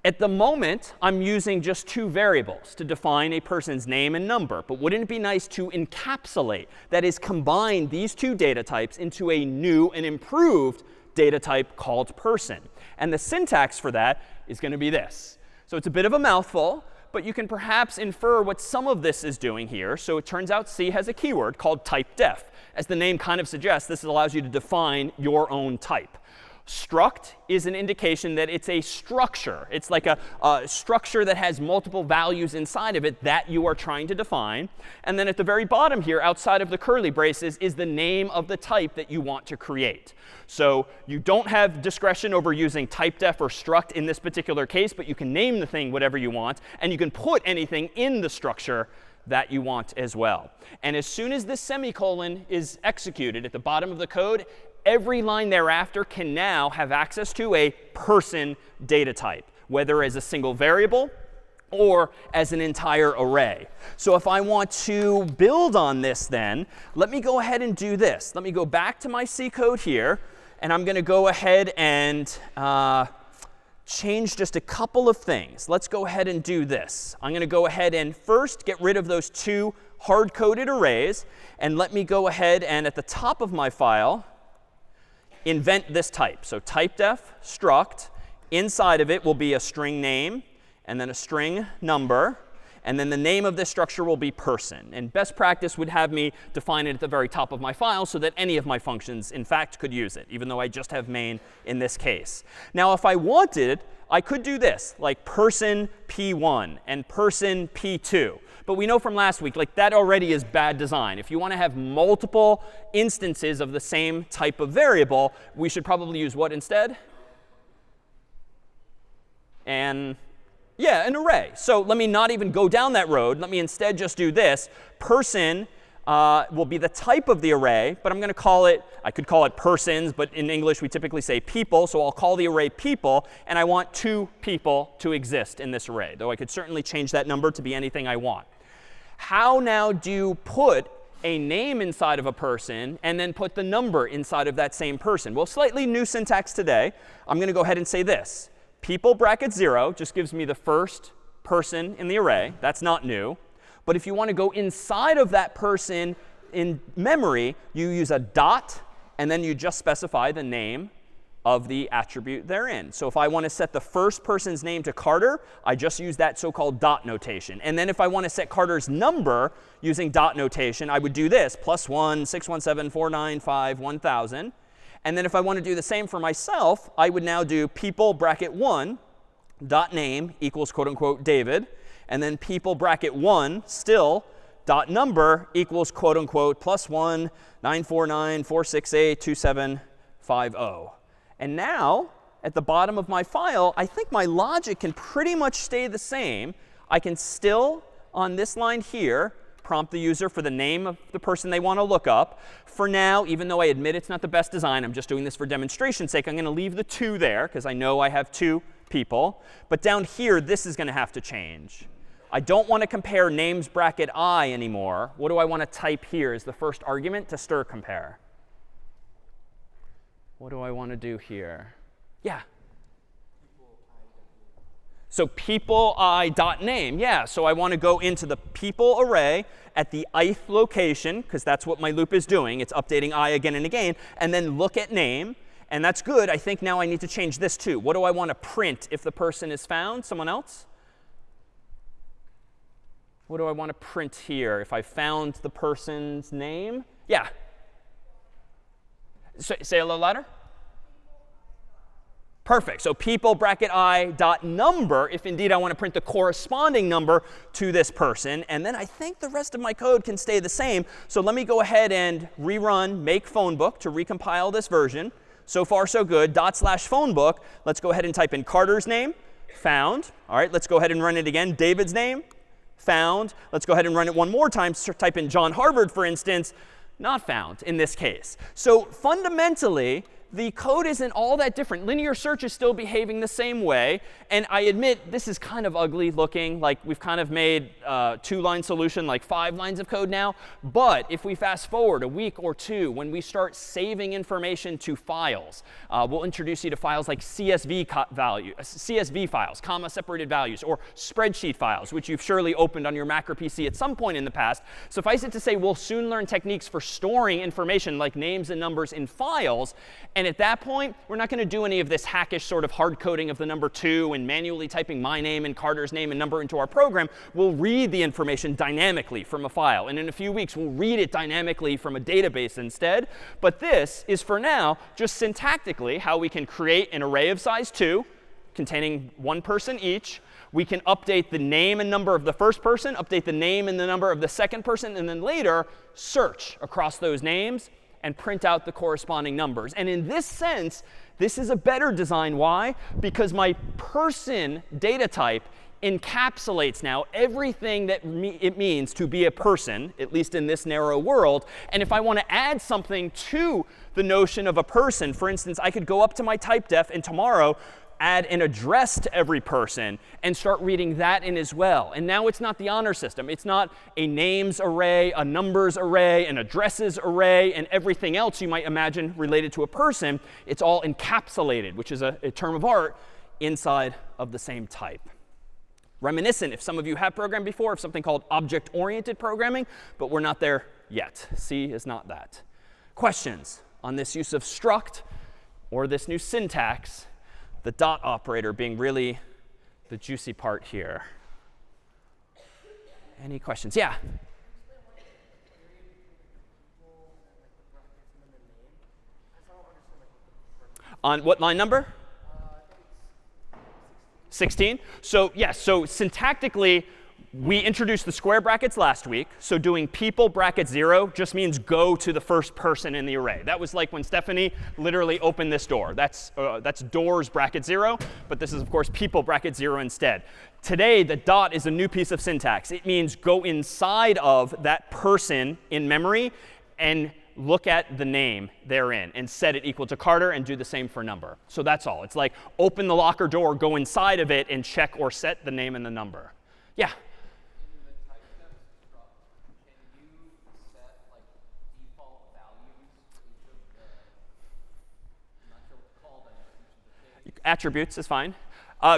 At the moment, I'm using just two variables to define a person's name and number. But wouldn't it be nice to encapsulate, that is, combine these two data types into a new and improved data type called person? And the syntax for that is going to be this. So it's a bit of a mouthful, but you can perhaps infer what some of this is doing here. So it turns out C has a keyword called typedef. As the name kind of suggests, this allows you to define your own type. Struct is an indication that it's a structure. It's like a structure that has multiple values inside of it that you are trying to define. And then at the very bottom here, outside of the curly braces, is the name of the type that you want to create. So you don't have discretion over using typedef or struct in this particular case, but you can name the thing whatever you want. And you can put anything in the structure that you want as well. And as soon as this semicolon is executed at the bottom of the code, every line thereafter can now have access to a person data type, whether as a single variable or as an entire array. So if I want to build on this then, let me go ahead and do this. Let me go back to my C code here, and I'm going to go ahead and change just a couple of things. Let's go ahead and do this. I'm going to go ahead and first get rid of those two hard-coded arrays. And let me go ahead and at the top of my file, invent this type. So typedef struct. Inside of it will be a string name and then a string number. And then the name of this structure will be person. And best practice would have me define it at the very top of my file so that any of my functions, in fact, could use it, even though I just have main in this case. Now, if I wanted, I could do this, like person p1 and person p2. But we know from last week, like that already is bad design. If you want to have multiple instances of the same type of variable, we should probably use what instead? Yeah, an array. So let me not even go down that road. Let me instead just do this. Person will be the type of the array, but I'm going to call it, I could call it persons, but in English we typically say people. So I'll call the array people, and I want two people to exist in this array, though I could certainly change that number to be anything I want. How now do you put a name inside of a person and then put the number inside of that same person? Well, slightly new syntax today. I'm going to go ahead and say this. People bracket 0 just gives me the first person in the array. That's not new. But if you want to go inside of that person in memory, you use a dot, and then you just specify the name of the attribute therein. So if I want to set the first person's name to Carter, I just use that so-called dot notation. And then if I want to set Carter's number using dot notation, I would do this, +1 617 495 1000. And then if I want to do the same for myself, I would now do people bracket 1 dot name equals quote unquote David. And then people bracket 1 still dot number equals quote unquote +1 949 468 2750. And now at the bottom of my file, I think my logic can pretty much stay the same. I can still, on this line here, prompt the user for the name of the person they want to look up. For now, even though I admit it's not the best design, I'm just doing this for demonstration's sake, I'm going to leave the 2 there because I know I have 2 people. But down here, this is going to have to change. I don't want to compare names bracket I anymore. What do I want to type here as the first argument to stir compare? What do I want to do here? Yeah. So people I dot name. Yeah, so I want to go into the people array at the ith location, because that's what my loop is doing. It's updating I again and again, and then look at name. And that's good. I think now I need to change this too. What do I want to print if the person is found? Someone else? what do I want to print here? If I found the person's name? Yeah. Say a little louder. Perfect. So people bracket I dot number, if indeed I want to print the corresponding number to this person. And then I think the rest of my code can stay the same. So let me go ahead and rerun make phone book to recompile this version. So far, so good. /phone book. Let's go ahead and type in Carter's name, found. All right, let's go ahead and run it again. David's name, found. Let's go ahead and run it one more time. So type in John Harvard, for instance, not found in this case. So fundamentally, the code isn't all that different. Linear search is still behaving the same way. And I admit this is kind of ugly looking. Like we've kind of made a 2-line solution like 5 lines of code now. But if we fast forward a week or two, when we start saving information to files, we'll introduce you to files like CSV files, comma separated values, or spreadsheet files, which you've surely opened on your Mac or PC at some point in the past. Suffice it to say, we'll soon learn techniques for storing information like names and numbers in files. And at that point, we're not going to do any of this hackish sort of hard coding of the number 2 and manually typing my name and Carter's name and number into our program. We'll read the information dynamically from a file. And in a few weeks, we'll read it dynamically from a database instead. But this is, for now, just syntactically how we can create an array of size 2 containing 1 person each. We can update the name and number of the first person, update the name and the number of the second person, and then later search across those names and print out the corresponding numbers. And in this sense, this is a better design. Why? Because my person data type encapsulates now everything that it means to be a person, at least in this narrow world. And if I want to add something to the notion of a person, for instance, I could go up to my typedef and tomorrow add an address to every person and start reading that in as well. And now it's not the honor system. It's not a names array, a numbers array, an addresses array, and everything else you might imagine related to a person. It's all encapsulated, which is a term of art, inside of the same type. Reminiscent, if some of you have programmed before, of something called object-oriented programming, but we're not there yet. C is not that. Questions on this use of struct or this new syntax? The dot operator being really the juicy part here. Any questions? Yeah? On what line number? 16. So yes, so syntactically, we introduced the square brackets last week. So doing people bracket 0 just means go to the first person in the array. That was like when Stephanie literally opened this door. That's doors bracket 0. But this is, of course, people bracket 0 instead. Today, the dot is a new piece of syntax. It means go inside of that person in memory and look at the name therein and set it equal to Carter and do the same for number. So that's all. It's like open the locker door, go inside of it, and check or set the name and the number. Yeah? Attributes is fine.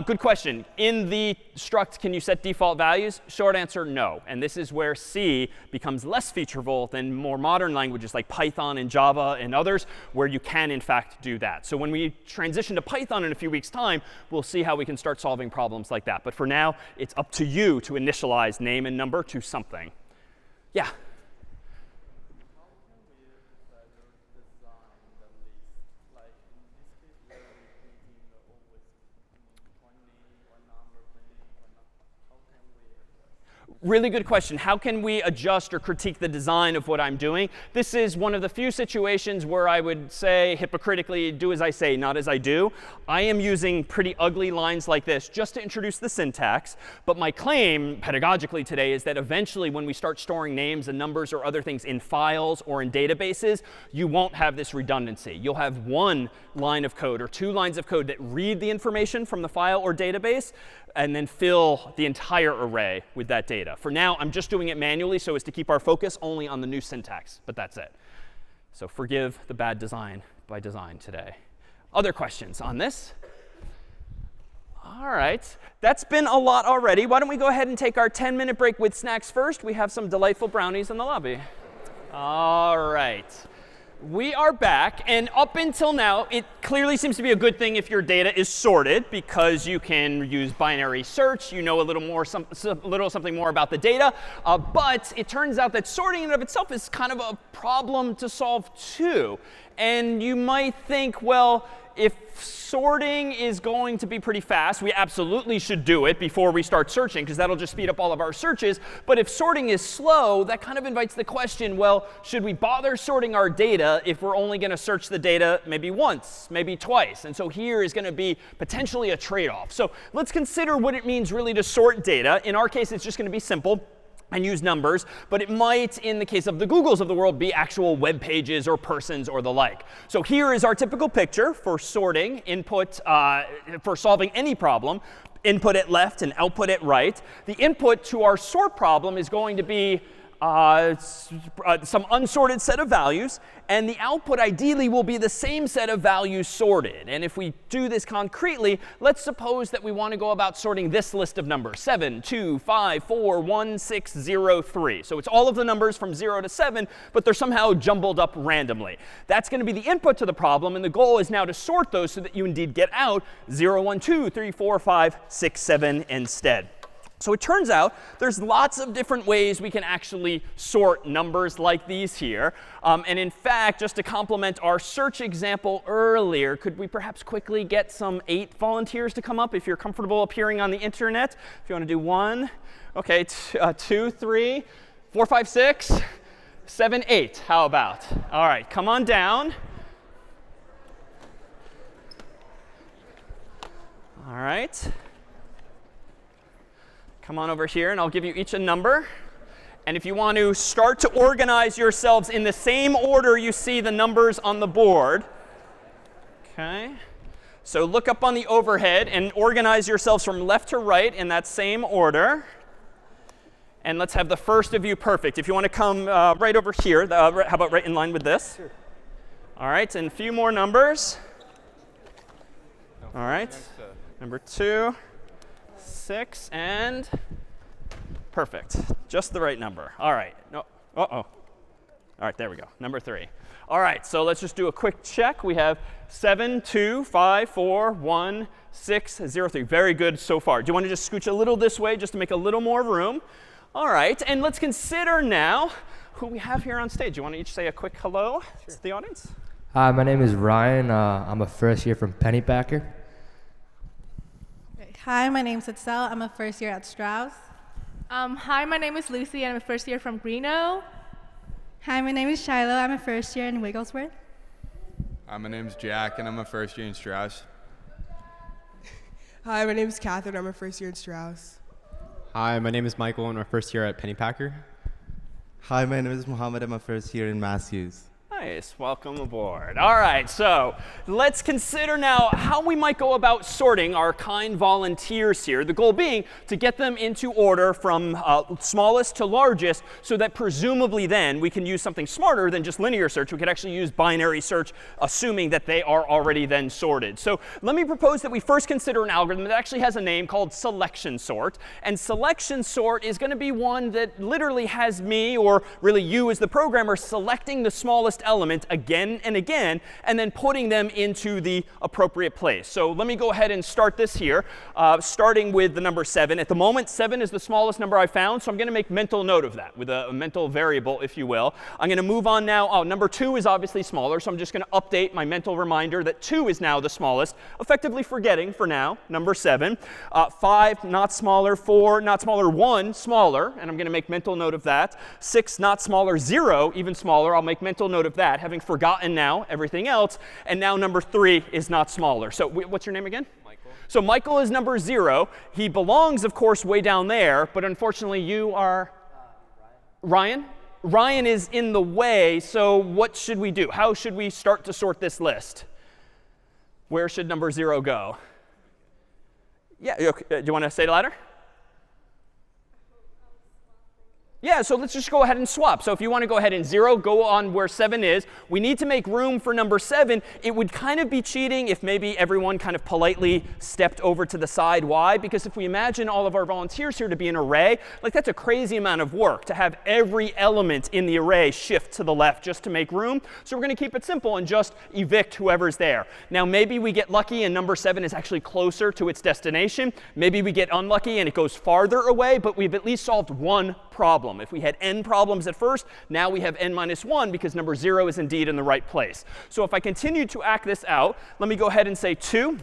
Good question. In the struct, can you set default values? Short answer, no. And this is where C becomes less featureful than more modern languages like Python and Java and others, where you can, in fact, do that. So when we transition to Python in a few weeks' time, we'll see how we can start solving problems like that. But for now, it's up to you to initialize name and number to something. Yeah? Really good question. How can we adjust or critique the design of what I'm doing? This is one of the few situations where I would say hypocritically, do as I say, not as I do. I am using pretty ugly lines like this just to introduce the syntax. But my claim pedagogically today is that eventually when we start storing names and numbers or other things in files or in databases, you won't have this redundancy. You'll have 1 line of code or 2 lines of code that read the information from the file or database and then fill the entire array with that data. For now, I'm just doing it manually so as to keep our focus only on the new syntax. But that's it. So forgive the bad design by design today. Other questions on this? All right. That's been a lot already. Why don't we go ahead and take our 10-minute break with snacks first? We have some delightful brownies in the lobby. All right. We are back, and up until now, it clearly seems to be a good thing if your data is sorted, because you can use binary search. You know a little more, something more about the data. But it turns out that sorting in and of itself is kind of a problem to solve too. And you might think, well, if sorting is going to be pretty fast, we absolutely should do it before we start searching, because that'll just speed up all of our searches. But if sorting is slow, that kind of invites the question, well, should we bother sorting our data if we're only going to search the data maybe once, maybe twice? And so here is going to be potentially a trade-off. So let's consider what it means really to sort data. In our case, it's just going to be simple and use numbers, but it might, in the case of the Googles of the world, be actual web pages or persons or the like. So here is our typical picture for sorting input, for solving any problem. Input at left and output at right. The input to our sort problem is going to be some unsorted set of values, and the output ideally will be the same set of values sorted. And if we do this concretely, let's suppose that we want to go about sorting this list of numbers: 7, 2, 5, 4, 1, 6, 0, 3. So it's all of the numbers from 0 to 7, but they're somehow jumbled up randomly. That's going to be the input to the problem, and the goal is now to sort those so that you indeed get out 0, 1, 2, 3, 4, 5, 6, 7 instead. So it turns out there's lots of different ways we can actually sort numbers like these here. And in fact, just to complement our search example earlier, could we perhaps quickly get some 8 volunteers to come up if you're comfortable appearing on the internet? If you want to do 1, OK, 2, 3, 4, 5, 6, 7, 8. How about? All right, come on down. All right. Come on over here, and I'll give you each a number. And if you want to start to organize yourselves in the same order you see the numbers on the board. OK. So look up on the overhead and organize yourselves from left to right in that same order. And let's have the first of you perfect. If you want to come right over here, how about right in line with this? Sure. All right, and a few more numbers. All right, number 2. 6, and perfect. Just the right number. All right. No. Uh-oh. All right, there we go. Number 3. All right, so let's just do a quick check. We have 7, 2, 5, 4, 1, 6, 0, 3. Very good so far. Do you want to just scooch a little this way just to make a little more room? All right, and let's consider now who we have here on stage. You want to each say a quick hello to the audience? Hi, my name is Ryan. I'm a first year from Pennypacker. Hi, my name's Itzel. I'm a first year at Strauss. Hi, my name is Lucy, and I'm a first year from Greeno. Hi, my name is Shiloh. I'm a first year in Wigglesworth. Hi, my name's Jack, and I'm a first year in Strauss. Hi, my name is Catherine. I'm a first year in Strauss. Hi, my name is Michael, and I'm a first year at Pennypacker. Hi, my name is Mohammed. I'm a first year in Matthews. Nice. Welcome aboard. All right, so let's consider now how we might go about sorting our kind volunteers here. The goal being to get them into order from smallest to largest, so that presumably then we can use something smarter than just linear search. We could actually use binary search, assuming that they are already then sorted. So let me propose that we first consider an algorithm that actually has a name called selection sort. And selection sort is going to be one that literally has me, or really you as the programmer, selecting the smallest element again and again, and then putting them into the appropriate place. So let me go ahead and start this here, starting with the number 7. At the moment, 7 is the smallest number I found, so I'm going to make mental note of that with a mental variable, if you will. I'm going to move on now. Oh, number 2 is obviously smaller, so I'm just going to update my mental reminder that 2 is now the smallest, effectively forgetting for now number 7. 5, not smaller. 4, not smaller. 1, smaller, and I'm going to make mental note of that. 6, not smaller. 0, even smaller. I'll make mental note of that, having forgotten now everything else. And now number 3 is not smaller. So what's your name again? Michael. So Michael is number 0. He belongs, of course, way down there, but unfortunately you are Ryan? Ryan is in the way, so what should we do? How should we start to sort this list? Where should number 0 go? Yeah, okay. Do you want to say it louder? Yeah, so let's just go ahead and swap. So if you want to go ahead and 0, go on where 7 is. We need to make room for number 7. It would kind of be cheating if maybe everyone kind of politely stepped over to the side. Why? Because if we imagine all of our volunteers here to be an array, like that's a crazy amount of work to have every element in the array shift to the left just to make room. So we're going to keep it simple and just evict whoever's there. Now maybe we get lucky and number 7 is actually closer to its destination. Maybe we get unlucky and it goes farther away, but we've at least solved one problem. If we had n problems at first, now we have n minus 1 because number 0 is indeed in the right place. So if I continue to act this out, let me go ahead and say 2.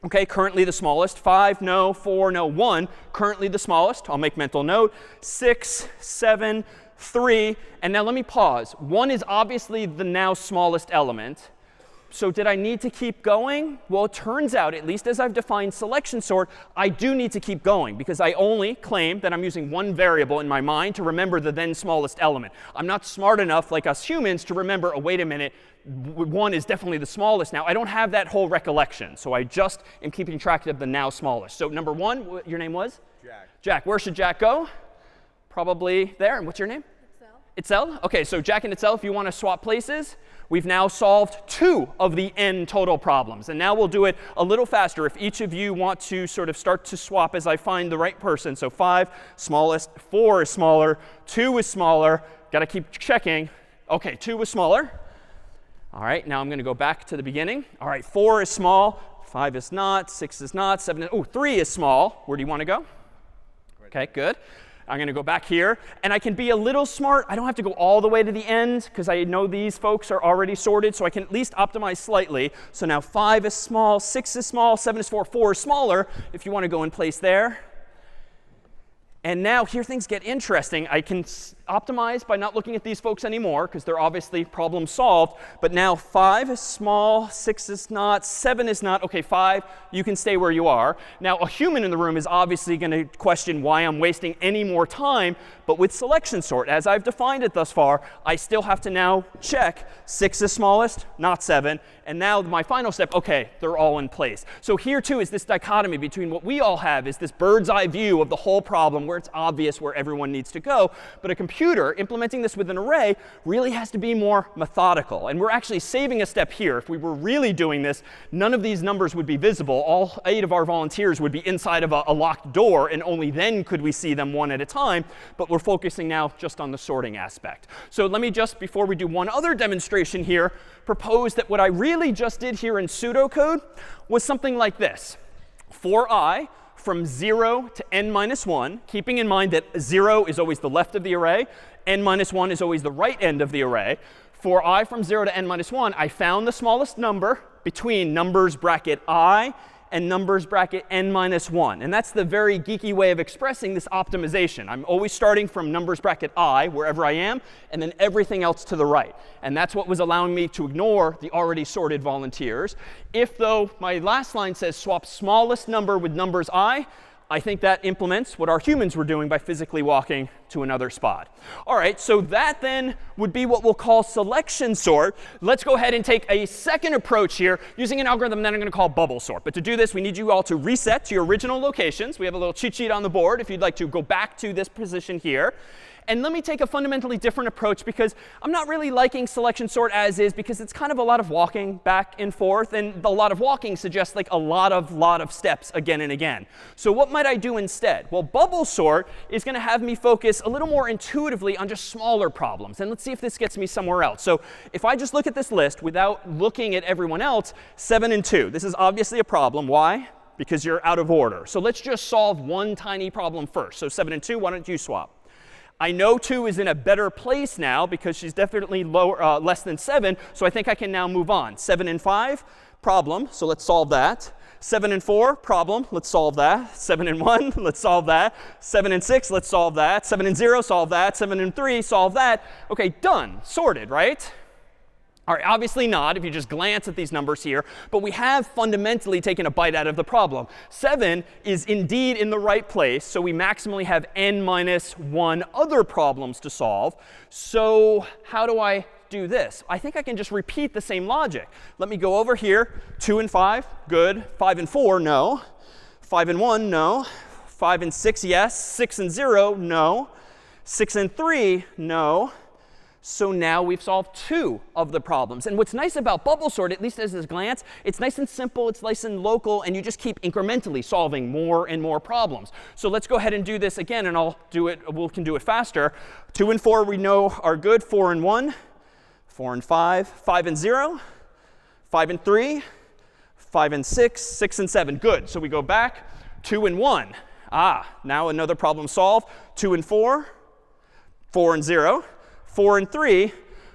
OK, currently the smallest. 5, no. 4, no. 1, currently the smallest. I'll make mental note. 6, 7, 3. And now let me pause. 1 is obviously the now smallest element. So did I need to keep going? Well, it turns out, at least as I've defined selection sort, I do need to keep going because I only claim that I'm using one variable in my mind to remember the then smallest element. I'm not smart enough, like us humans, to remember, oh, wait a minute, 1 is definitely the smallest now. I don't have that whole recollection. So I just am keeping track of the now smallest. So number 1, your name was? Jack. Jack. Where should Jack go? Probably there. And what's your name? Itzel? OK, so Jack and Itzel, if you want to swap places, we've now solved 2 of the n total problems. And now we'll do it a little faster if each of you want to sort of start to swap as I find the right person. So 5, smallest. 4 is smaller. 2 is smaller. Got to keep checking. OK, 2 is smaller. All right, now I'm going to go back to the beginning. All right, 4 is small. 5 is not. 6 is not. 7 is, oh, 3 is small. Where do you want to go? OK, good. I'm going to go back here. And I can be a little smart. I don't have to go all the way to the end because I know these folks are already sorted. So I can at least optimize slightly. So now 5 is small, 6 is small, 7 is 4 is smaller if you want to go in place there. And now here things get interesting. I can optimize by not looking at these folks anymore because they're obviously problem solved. But now 5 is small, 6 is not, 7 is not. OK, 5, you can stay where you are. Now a human in the room is obviously going to question why I'm wasting any more time. But with selection sort, as I've defined it thus far, I still have to now check 6 is smallest, not 7. And now my final step, OK, they're all in place. So here, too, is this dichotomy between what we all have is this bird's eye view of the whole problem where it's obvious where everyone needs to go. But a computer implementing this with an array really has to be more methodical. And we're actually saving a step here. If we were really doing this, none of these numbers would be visible. All 8 of our volunteers would be inside of a locked door. And only then could we see them one at a time. But we're focusing now just on the sorting aspect. So let me just, before we do one other demonstration here, propose that what I really just did here in pseudocode was something like this. For I from 0 to n minus 1, keeping in mind that 0 is always the left of the array, n minus 1 is always the right end of the array. For I from 0 to n minus 1, I found the smallest number between numbers bracket I and numbers bracket n minus 1. And that's the very geeky way of expressing this optimization. I'm always starting from numbers bracket I, wherever I am, and then everything else to the right. And that's what was allowing me to ignore the already sorted volunteers. If, though, my last line says swap smallest number with numbers I think that implements what our humans were doing by physically walking to another spot. All right, so that then would be what we'll call selection sort. Let's go ahead and take a second approach here using an algorithm that I'm going to call bubble sort. But to do this, we need you all to reset to your original locations. We have a little cheat sheet on the board if you'd like to go back to this position here. And let me take a fundamentally different approach because I'm not really liking selection sort as is because it's kind of a lot of walking back and forth. And a lot of walking suggests like a lot of steps again and again. So what might I do instead? Well, bubble sort is going to have me focus a little more intuitively on just smaller problems. And let's see if this gets me somewhere else. So if I just look at this list without looking at everyone else, 7 and 2. This is obviously a problem. Why? Because you're out of order. So let's just solve one tiny problem first. So 7 and 2, why don't you swap? I know 2 is in a better place now because she's definitely lower, less than 7. So I think I can now move on. 7 and 5, problem. So let's solve that. 7 and 4, problem. Let's solve that. 7 and 1, let's solve that. 7 and 6, let's solve that. 7 and 0, solve that. 7 and 3, solve that. OK, done. Sorted, right? All right, obviously not if you just glance at these numbers here. But we have fundamentally taken a bite out of the problem. 7 is indeed in the right place. So we maximally have n minus 1 other problems to solve. So how do I do this? I think I can just repeat the same logic. Let me go over here. 2 and 5, good. 5 and 4, no. 5 and 1, no. 5 and 6, yes. 6 and 0, no. 6 and 3, no. So now we've solved 2 of the problems. And what's nice about bubble sort, at least as a glance, it's nice and simple, it's nice and local, and you just keep incrementally solving more and more problems. So let's go ahead and do this again, and we can do it faster. 2 and 4 we know are good. 4 and 1, 4 and 5, 5 and 0, 5 and 3, 5 and 6, 6 and 7. Good. So we go back. 2 and 1. Now another problem solved. 2 and 4, 4 and 0. 4 and 3,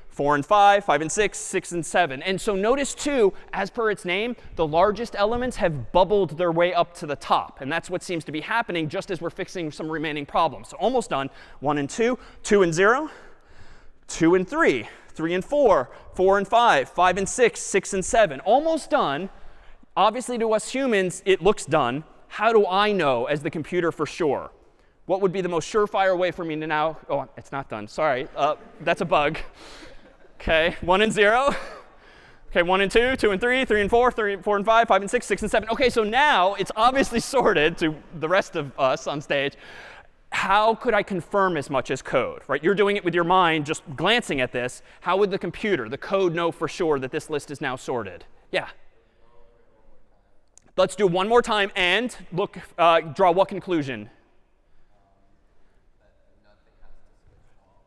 4 and 5, 5 and 6, 6 and 7. And so notice, too, as per its name, the largest elements have bubbled their way up to the top. And that's what seems to be happening just as we're fixing some remaining problems. So almost done. 1 and 2, 2 and 0, 2 and 3, 3 and 4, 4 and 5, 5 and 6, 6 and 7. Almost done. Obviously, to us humans, it looks done. How do I know as the computer for sure? What would be the most surefire way for me to now? Oh, it's not done. Sorry. That's a bug. OK, 1 and 0. OK, 1 and 2, 2 and 3, 3 and 4, 4 and 5, 5 and 6, 6 and 7. OK, so now it's obviously sorted to the rest of us on stage. How could I confirm as much as code? Right? You're doing it with your mind, just glancing at this. How would the computer, the code, know for sure that this list is now sorted? Yeah. Let's do it one more time and draw what conclusion?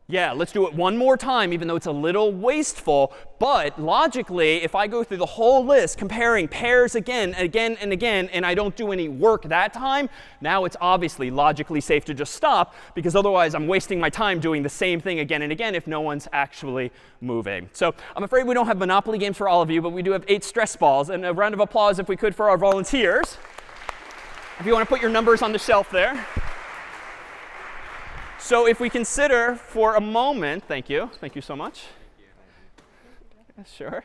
Yeah, let's do it one more time, even though it's a little wasteful. But logically, if I go through the whole list, comparing pairs again, again, and again, and I don't do any work that time, now it's obviously logically safe to just stop, because otherwise I'm wasting my time doing the same thing again and again if no one's actually moving. So I'm afraid we don't have Monopoly games for all of you, but we do have 8 stress balls. And a round of applause, if we could, for our volunteers. If you want to put your numbers on the shelf there. So if we consider for a moment, thank you so much. Sure.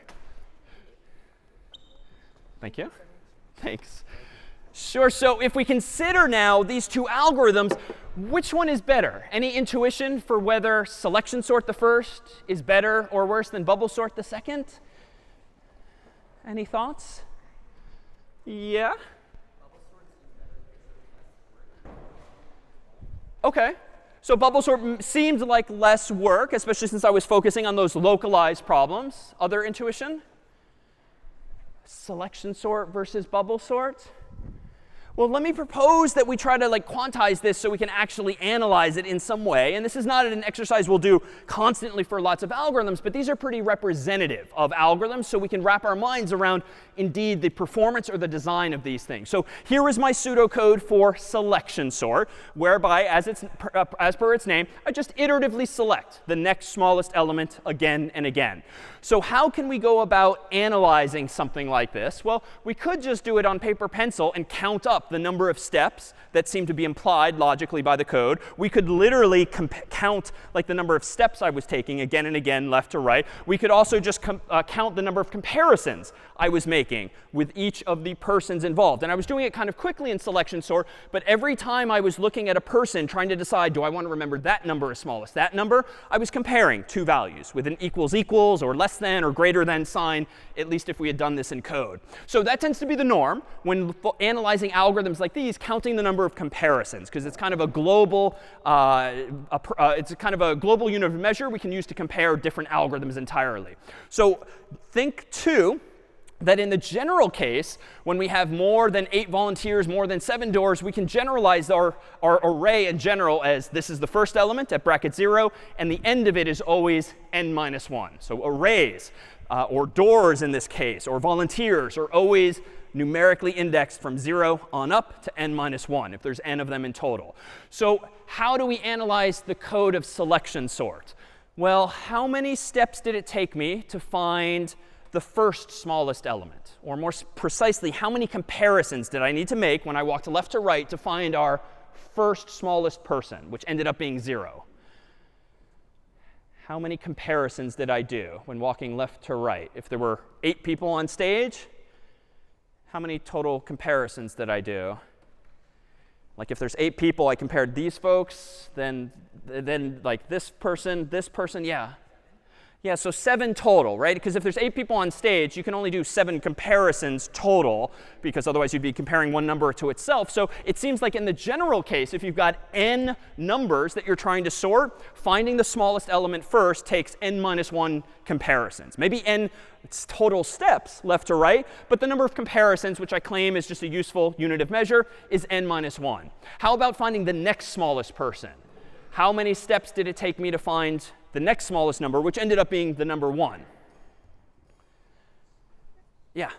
Thank you. Thanks. Sure. So if we consider now these 2 algorithms, which one is better? Any intuition for whether selection sort the first is better or worse than bubble sort the second? Any thoughts? Yeah? OK. So bubble sort seemed like less work, especially since I was focusing on those localized problems. Other intuition? Selection sort versus bubble sort? Well, let me propose that we try to quantize this so we can actually analyze it in some way. And this is not an exercise we'll do constantly for lots of algorithms, but these are pretty representative of algorithms, so we can wrap our minds around, indeed, the performance or the design of these things. So here is my pseudocode for selection sort, whereby, as per its name, I just iteratively select the next smallest element again and again. So how can we go about analyzing something like this? Well, we could just do it on paper pencil and count up the number of steps that seem to be implied logically by the code. We could literally count the number of steps I was taking again and again, left to right. We could also just count the number of comparisons I was making with each of the persons involved. And I was doing it kind of quickly in selection sort, but every time I was looking at a person trying to decide, do I want to remember that number as smallest, that number, I was comparing 2 values with an equals equals or less than or greater than sign, at least if we had done this in code. So that tends to be the norm when analyzing algorithms like these, counting the number of comparisons, because it's kind of a global unit of measure we can use to compare different algorithms entirely. So think, too, that in the general case, when we have more than 8 volunteers, more than 7 doors, we can generalize our array in general as this is the first element at bracket 0, and the end of it is always n minus 1. So arrays, or doors in this case, or volunteers are always numerically indexed from 0 on up to n minus 1, if there's n of them in total. So how do we analyze the code of selection sort? Well, how many steps did it take me to find the first smallest element? Or more precisely, how many comparisons did I need to make when I walked left to right to find our first smallest person, which ended up being 0? How many comparisons did I do when walking left to right? If there were 8 people on stage, how many total comparisons did I do? Like if there's 8 people, I compared these folks, then like this person, yeah. Yeah, so 7 total, right? Because if there's 8 people on stage, you can only do 7 comparisons total, because otherwise you'd be comparing one number to itself. So it seems like in the general case, if you've got n numbers that you're trying to sort, finding the smallest element first takes n minus 1 comparisons. Maybe n total steps left to right, but the number of comparisons, which I claim is just a useful unit of measure, is n minus 1. How about finding the next smallest person? How many steps did it take me to find the next smallest number, which ended up being the number 1? Yeah.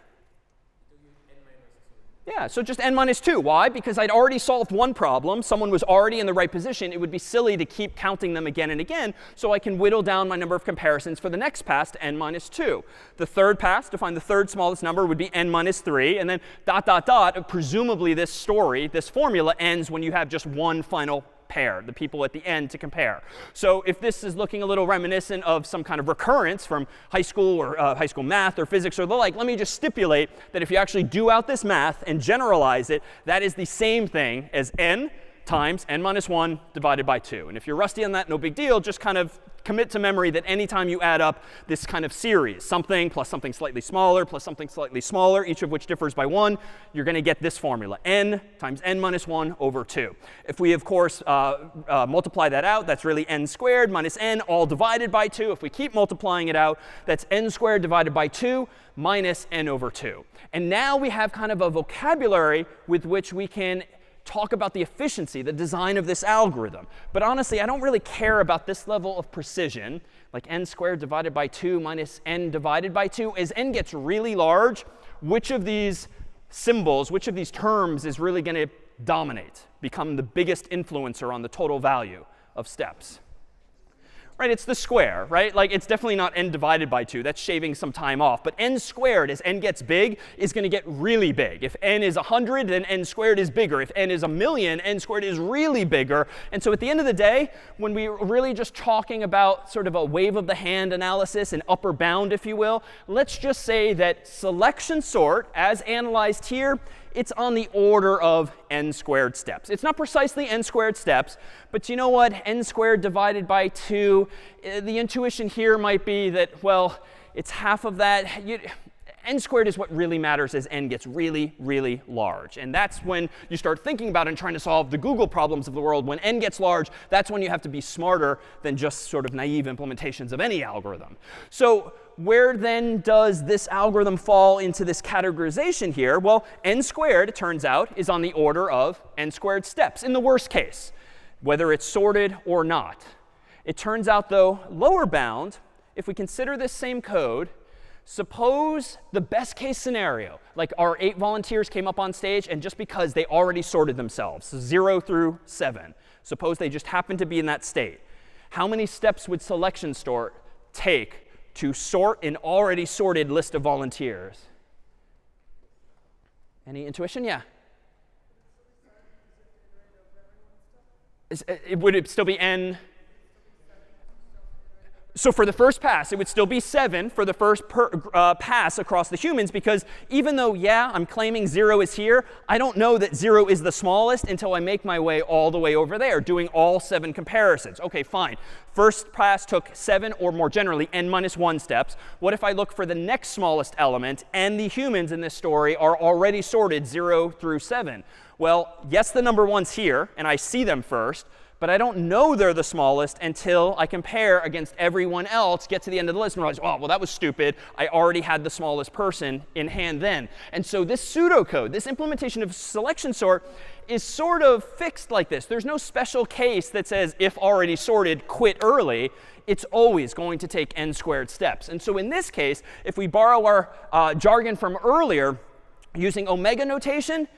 Yeah, so just n minus 2. Why? Because I'd already solved one problem. Someone was already in the right position. It would be silly to keep counting them again and again. So I can whittle down my number of comparisons for the next pass to n minus 2. The third pass, to find the third smallest number, would be n minus 3. And then dot, dot, dot. Presumably this story, this formula, ends when you have just one final pair, the people at the end to compare. So if this is looking a little reminiscent of some kind of recurrence from high school or high school math or physics or the like, let me just stipulate that if you actually do out this math and generalize it, that is the same thing as n times n minus 1 divided by 2. And if you're rusty on that, no big deal. Just kind of commit to memory that anytime you add up this kind of series, something plus something slightly smaller plus something slightly smaller, each of which differs by 1, you're going to get this formula, n times n minus 1 over 2. If we, of course, multiply that out, that's really n squared minus n all divided by 2. If we keep multiplying it out, that's n squared divided by 2 minus n over 2. And now we have kind of a vocabulary with which we can talk about the efficiency, the design of this algorithm. But honestly, I don't really care about this level of precision, like n squared divided by 2 minus n divided by 2. As n gets really large, which of these symbols, which of these terms is really going to dominate, become the biggest influencer on the total value of steps? Right, it's the square, right? Like, it's definitely not n divided by 2. That's shaving some time off. But n squared, as n gets big, is going to get really big. If n is 100, then n squared is bigger. If n is 1,000,000, n squared is really bigger. And so at the end of the day, when we're really just talking about sort of a wave of the hand analysis, an upper bound, if you will, let's just say that selection sort, as analyzed here, it's on the order of n squared steps. It's not precisely n squared steps, but you know what? N squared divided by 2, the intuition here might be that, well, it's half of that. N squared is what really matters as n gets really, really large. And that's when you start thinking about and trying to solve the Google problems of the world. When n gets large, that's when you have to be smarter than just sort of naive implementations of any algorithm. So where then does this algorithm fall into this categorization here? Well, n squared, it turns out, is on the order of n squared steps in the worst case, whether it's sorted or not. It turns out, though, lower bound, if we consider this same code, suppose the best case scenario, like our 8 volunteers came up on stage, and just because they already sorted themselves, so 0 through 7, suppose they just happened to be in that state. How many steps would selection sort take to sort an already sorted list of volunteers? Any intuition? Yeah. Would it still be n? So for the first pass, it would still be 7 for the first pass across the humans, because even though, yeah, I'm claiming 0 is here, I don't know that 0 is the smallest until I make my way all the way over there, doing all 7 comparisons. OK, fine. First pass took 7, or more generally, n minus 1 steps. What if I look for the next smallest element, and the humans in this story are already sorted 0 through 7? Well, yes, the number 1's here, and I see them first. But I don't know they're the smallest until I compare against everyone else, get to the end of the list, and realize, oh, well, that was stupid. I already had the smallest person in hand then. And so this pseudocode, this implementation of selection sort, is sort of fixed like this. There's no special case that says, if already sorted, quit early. It's always going to take n squared steps. And so in this case, if we borrow our jargon from earlier, using omega notation,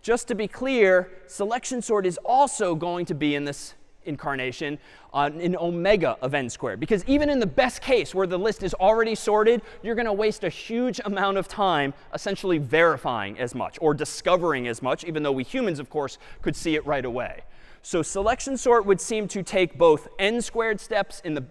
just to be clear, selection sort is also going to be in this incarnation an omega of n squared. Because even in the best case where the list is already sorted, you're going to waste a huge amount of time essentially verifying as much or discovering as much, even though we humans, of course, could see it right away. So selection sort would seem to take both n squared steps in the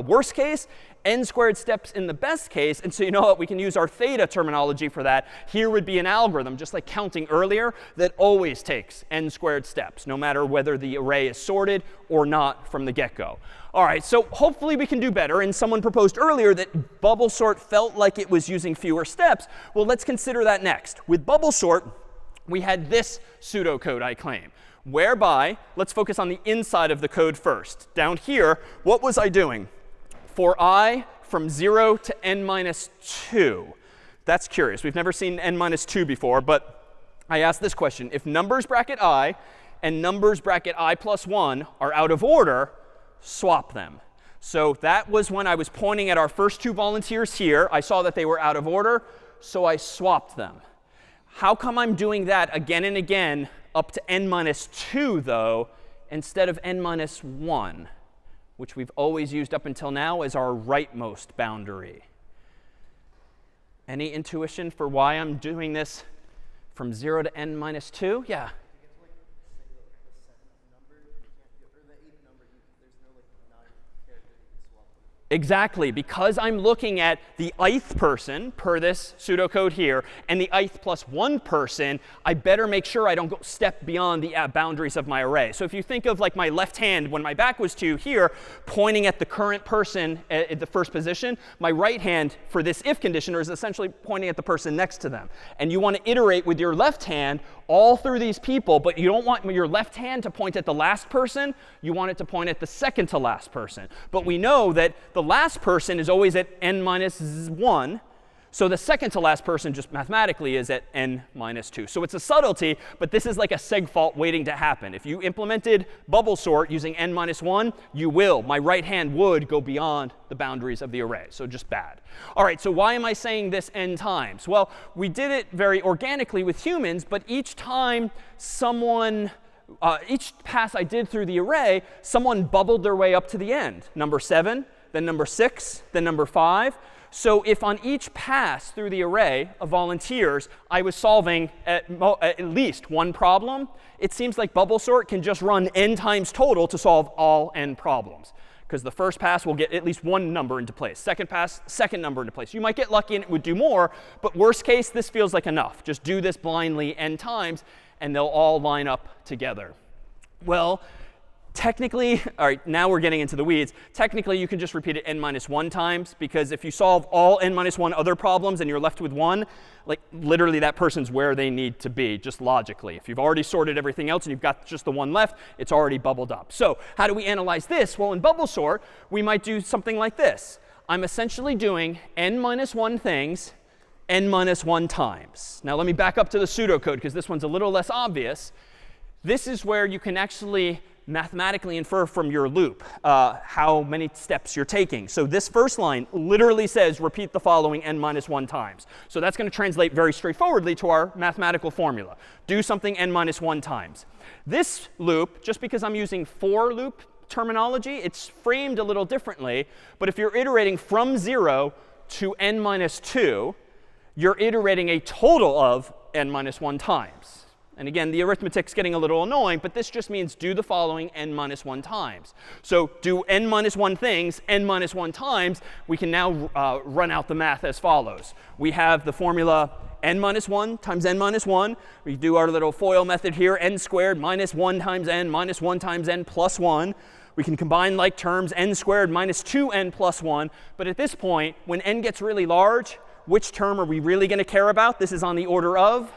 worst case n squared steps in the best case. And so you know what? We can use our theta terminology for that. Here would be an algorithm, just like counting earlier, that always takes n squared steps, no matter whether the array is sorted or not from the get-go. All right, so hopefully we can do better. And someone proposed earlier that bubble sort felt like it was using fewer steps. Well, let's consider that next. With bubble sort, we had this pseudocode, I claim, whereby, let's focus on the inside of the code first. Down here, what was I doing? For I from 0 to n minus 2. That's curious. We've never seen n minus 2 before, but I asked this question. If numbers bracket I and numbers bracket I plus 1 are out of order, swap them. So that was when I was pointing at our first two volunteers here. I saw that they were out of order, so I swapped them. How come I'm doing that again and again up to n minus 2, though, instead of n minus 1, which we've always used up until now as our rightmost boundary? Any intuition for why I'm doing this from 0 to n minus 2? Yeah. Exactly. Because I'm looking at the ith person per this pseudocode here and the ith plus 1 person, I better make sure I don't go step beyond the boundaries of my array. So if you think of like my left hand when my back was to here, pointing at the current person at the first position, my right hand for this if conditioner is essentially pointing at the person next to them. And you want to iterate with your left hand all through these people, but you don't want your left hand to point at the last person. You want it to point at the second to last person. But we know that the last person is always at n minus 1. So the second to last person just mathematically is at n minus 2. So it's a subtlety, but this is like a seg fault waiting to happen. If you implemented bubble sort using n minus 1, you will. My right hand would go beyond the boundaries of the array. So just bad. All right, so why am I saying this n times? Well, we did it very organically with humans, but each time someone each pass I did through the array, someone bubbled their way up to the end. Number 7, then number 6, then number 5. So if on each pass through the array of volunteers, I was solving at least one problem, it seems like bubble sort can just run n times total to solve all n problems. Because the first pass will get at least one number into place. Second pass, second number into place. You might get lucky and it would do more, but worst case, this feels like enough. Just do this blindly n times, and they'll all line up together. Well, technically, all right, now we're getting into the weeds. Technically, you can just repeat it n minus 1 times, because if you solve all n minus 1 other problems and you're left with one, like literally that person's where they need to be, just logically. If you've already sorted everything else and you've got just the one left, it's already bubbled up. So how do we analyze this? Well, in bubble sort, we might do something like this. I'm essentially doing n minus 1 things n minus 1 times. Now let me back up to the pseudocode, because this one's a little less obvious. This is where you can actually mathematically infer from your loop how many steps you're taking. So this first line literally says repeat the following n minus 1 times. So that's going to translate very straightforwardly to our mathematical formula. Do something n minus 1 times. This loop, just because I'm using for loop terminology, it's framed a little differently. But if you're iterating from 0 to n minus 2, you're iterating a total of n minus 1 times. And again, the arithmetic's getting a little annoying, but this just means do the following n minus 1 times. So do n minus 1 things n minus 1 times. We can now run out the math as follows. We have the formula n minus 1 times n minus 1. We do our little FOIL method here, n squared minus 1 times n minus 1 times n plus 1. We can combine like terms, n squared minus 2n plus 1. But at this point, when n gets really large, which term are we really going to care about? This is on the order of?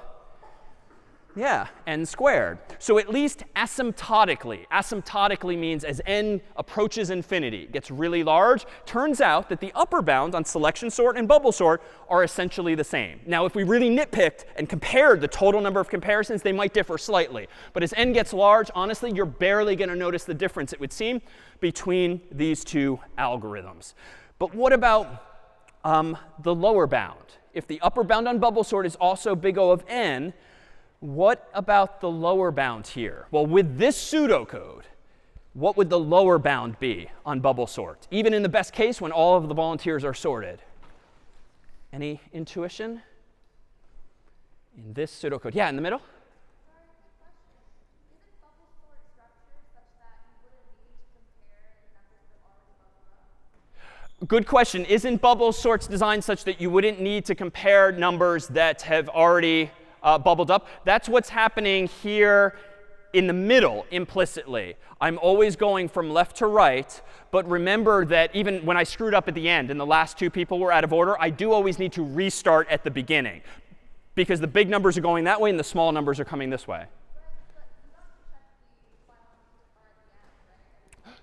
Yeah, n squared. So at least asymptotically means as n approaches infinity, it gets really large, turns out that the upper bound on selection sort and bubble sort are essentially the same. Now, if we really nitpicked and compared the total number of comparisons, they might differ slightly. But as n gets large, honestly, you're barely going to notice the difference, it would seem, between these two algorithms. But what about the lower bound? If the upper bound on bubble sort is also big O of n, what about the lower bound here? Well, with this pseudocode, what would the lower bound be on bubble sort, even in the best case when all of the volunteers are sorted? Any intuition? In this pseudocode. Yeah, in the middle? Good question. Isn't bubble sorts designed such that you wouldn't need to compare numbers that have already bubbled up? That's what's happening here in the middle implicitly. I'm always going from left to right. But remember that even when I screwed up at the end and the last two people were out of order, I do always need to restart at the beginning, because the big numbers are going that way and the small numbers are coming this way.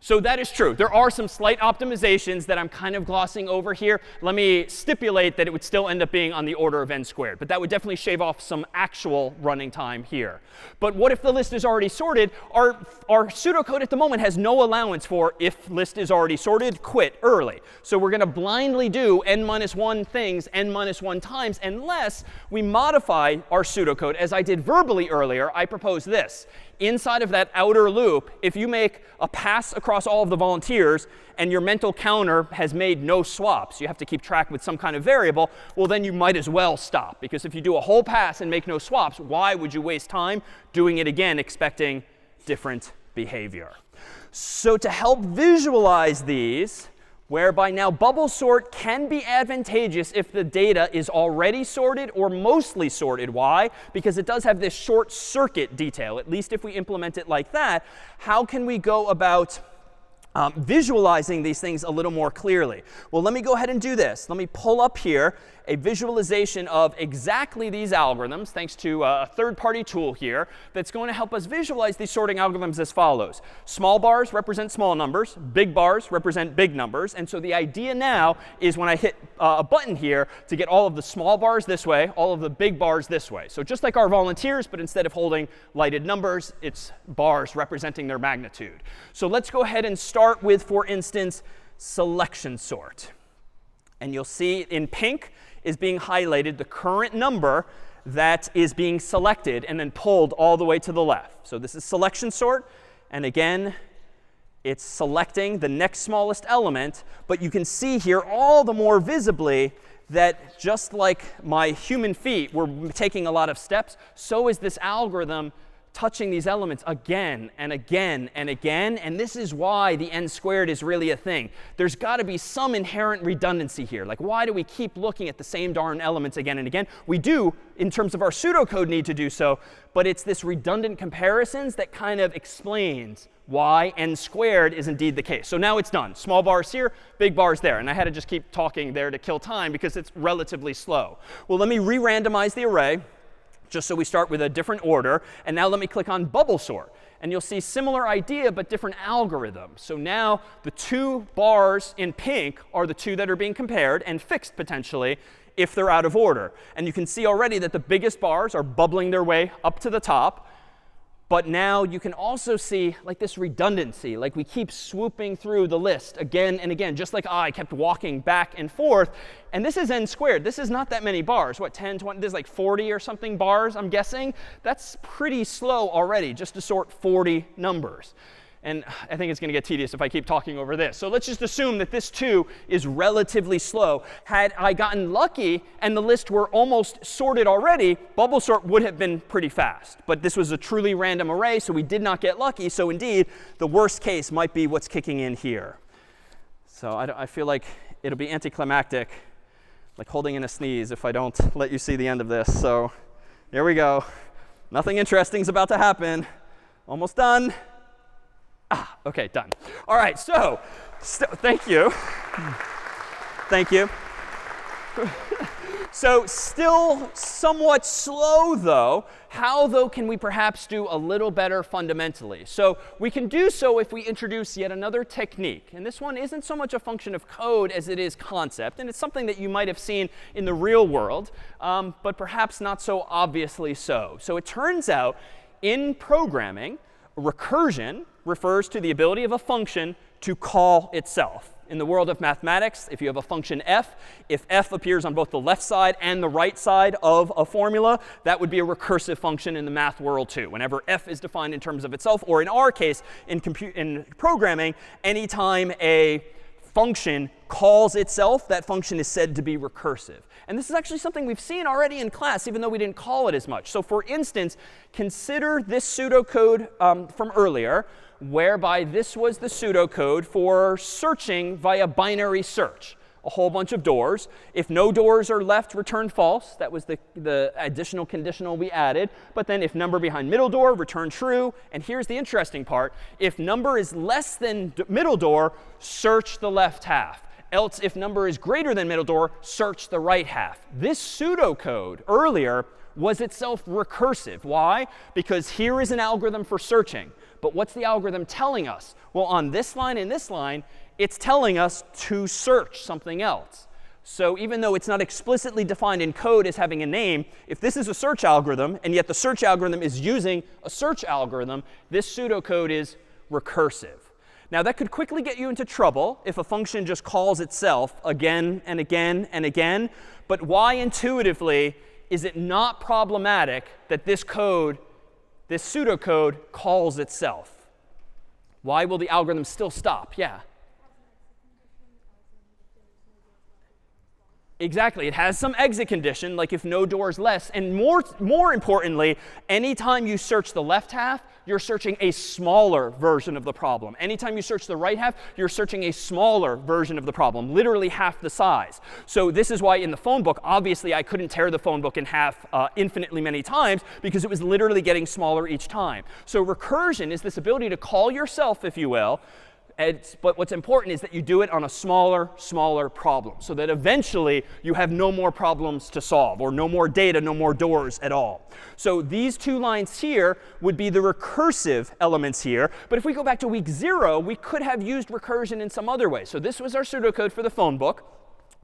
So that is true. There are some slight optimizations that I'm kind of glossing over here. Let me stipulate that it would still end up being on the order of n squared. But that would definitely shave off some actual running time here. But what if the list is already sorted? Our pseudocode at the moment has no allowance for if list is already sorted, quit early. So we're going to blindly do n-1 things n-1 times unless we modify our pseudocode. As I did verbally earlier, I propose this. Inside of that outer loop, if you make a pass across all of the volunteers and your mental counter has made no swaps, you have to keep track with some kind of variable, well, then you might as well stop. Because if you do a whole pass and make no swaps, why would you waste time doing it again expecting different behavior? So to help visualize these, whereby now bubble sort can be advantageous if the data is already sorted or mostly sorted. Why? Because it does have this short circuit detail. At least if we implement it like that, how can we go about visualizing these things a little more clearly? Well, let me go ahead and do this. Let me pull up here a visualization of exactly these algorithms, thanks to a third-party tool here that's going to help us visualize these sorting algorithms as follows. Small bars represent small numbers. Big bars represent big numbers. And so the idea now is when I hit a button here to get all of the small bars this way, all of the big bars this way. So just like our volunteers, but instead of holding lighted numbers, it's bars representing their magnitude. So let's go ahead and start with, for instance, selection sort. And you'll see in pink is being highlighted the current number that is being selected and then pulled all the way to the left. So this is selection sort. And again, it's selecting the next smallest element. But you can see here all the more visibly that just like my human feet were taking a lot of steps, so is this algorithm touching these elements again and again and again. And this is why the n squared is really a thing. There's got to be some inherent redundancy here. Like, why do we keep looking at the same darn elements again and again? We do, in terms of our pseudocode, need to do so. But it's this redundant comparisons that kind of explains why n squared is indeed the case. So now it's done. Small bars here, big bars there. And I had to just keep talking there to kill time because it's relatively slow. Well, let me re-randomize the array, just so we start with a different order. And now let me click on bubble sort. And you'll see similar idea, but different algorithm. So now the two bars in pink are the two that are being compared and fixed potentially if they're out of order. And you can see already that the biggest bars are bubbling their way up to the top. But now you can also see like this redundancy, like we keep swooping through the list again and again, just like I kept walking back and forth. And this is n squared. This is not that many bars. What, 10, 20? There's like 40 or something bars, I'm guessing. That's pretty slow already just to sort 40 numbers. And I think it's going to get tedious if I keep talking over this. So let's just assume that this, too, is relatively slow. Had I gotten lucky and the list were almost sorted already, bubble sort would have been pretty fast. But this was a truly random array, so we did not get lucky. So indeed, the worst case might be what's kicking in here. So I feel like it'll be anticlimactic, like holding in a sneeze, if I don't let you see the end of this. So here we go. Nothing interesting is about to happen. Almost done. OK, done. All right, so thank you. Thank you. So still somewhat slow, though. How, though, can we perhaps do a little better fundamentally? So we can do so if we introduce yet another technique. And this one isn't so much a function of code as it is concept. And it's something that you might have seen in the real world, but perhaps not so obviously so. So it turns out in programming, recursion refers to the ability of a function to call itself. In the world of mathematics, if you have a function f, if f appears on both the left side and the right side of a formula, that would be a recursive function in the math world too. Whenever f is defined in terms of itself, or in our case, in programming, anytime a function calls itself, that function is said to be recursive. And this is actually something we've seen already in class, even though we didn't call it as much. So for instance, consider this pseudocode from earlier, whereby this was the pseudocode for searching via binary search. A whole bunch of doors. If no doors are left, return false. That was the additional conditional we added. But then if number behind middle door, return true. And here's the interesting part. If number is less than middle door, search the left half. Else, if number is greater than middle door, search the right half. This pseudocode earlier was itself recursive. Why? Because here is an algorithm for searching. But what's the algorithm telling us? Well, on this line and this line, it's telling us to search something else. So even though it's not explicitly defined in code as having a name, if this is a search algorithm, and yet the search algorithm is using a search algorithm, this pseudocode is recursive. Now, that could quickly get you into trouble if a function just calls itself again and again and again. But why intuitively is it not problematic that this code, this pseudocode, calls itself? Why will the algorithm still stop? Yeah. Exactly. It has some exit condition, like if no doors less. And more importantly, anytime you search the left half, you're searching a smaller version of the problem. Anytime you search the right half, you're searching a smaller version of the problem, literally half the size. So this is why in the phone book, obviously, I couldn't tear the phone book in half infinitely many times, because it was literally getting smaller each time. So recursion is this ability to call yourself, if you will. But what's important is that you do it on a smaller problem, so that eventually you have no more problems to solve, or no more data, no more doors at all. So these two lines here would be the recursive elements here. But if we go back to week 0, we could have used recursion in some other way. So this was our pseudocode for the phone book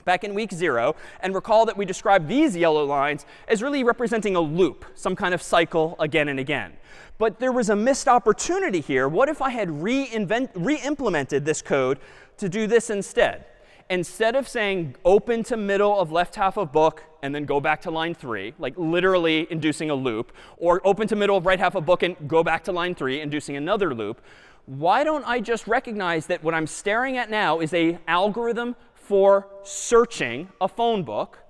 back in week 0. And recall that we described these yellow lines as really representing a loop, some kind of cycle again and again. But there was a missed opportunity here. What if I had re-implemented this code to do this instead? Instead of saying open to middle of left half of book and then go back to line 3, like literally inducing a loop, or open to middle of right half of book and go back to line 3, inducing another loop, why don't I just recognize that what I'm staring at now is an algorithm for searching a phone book?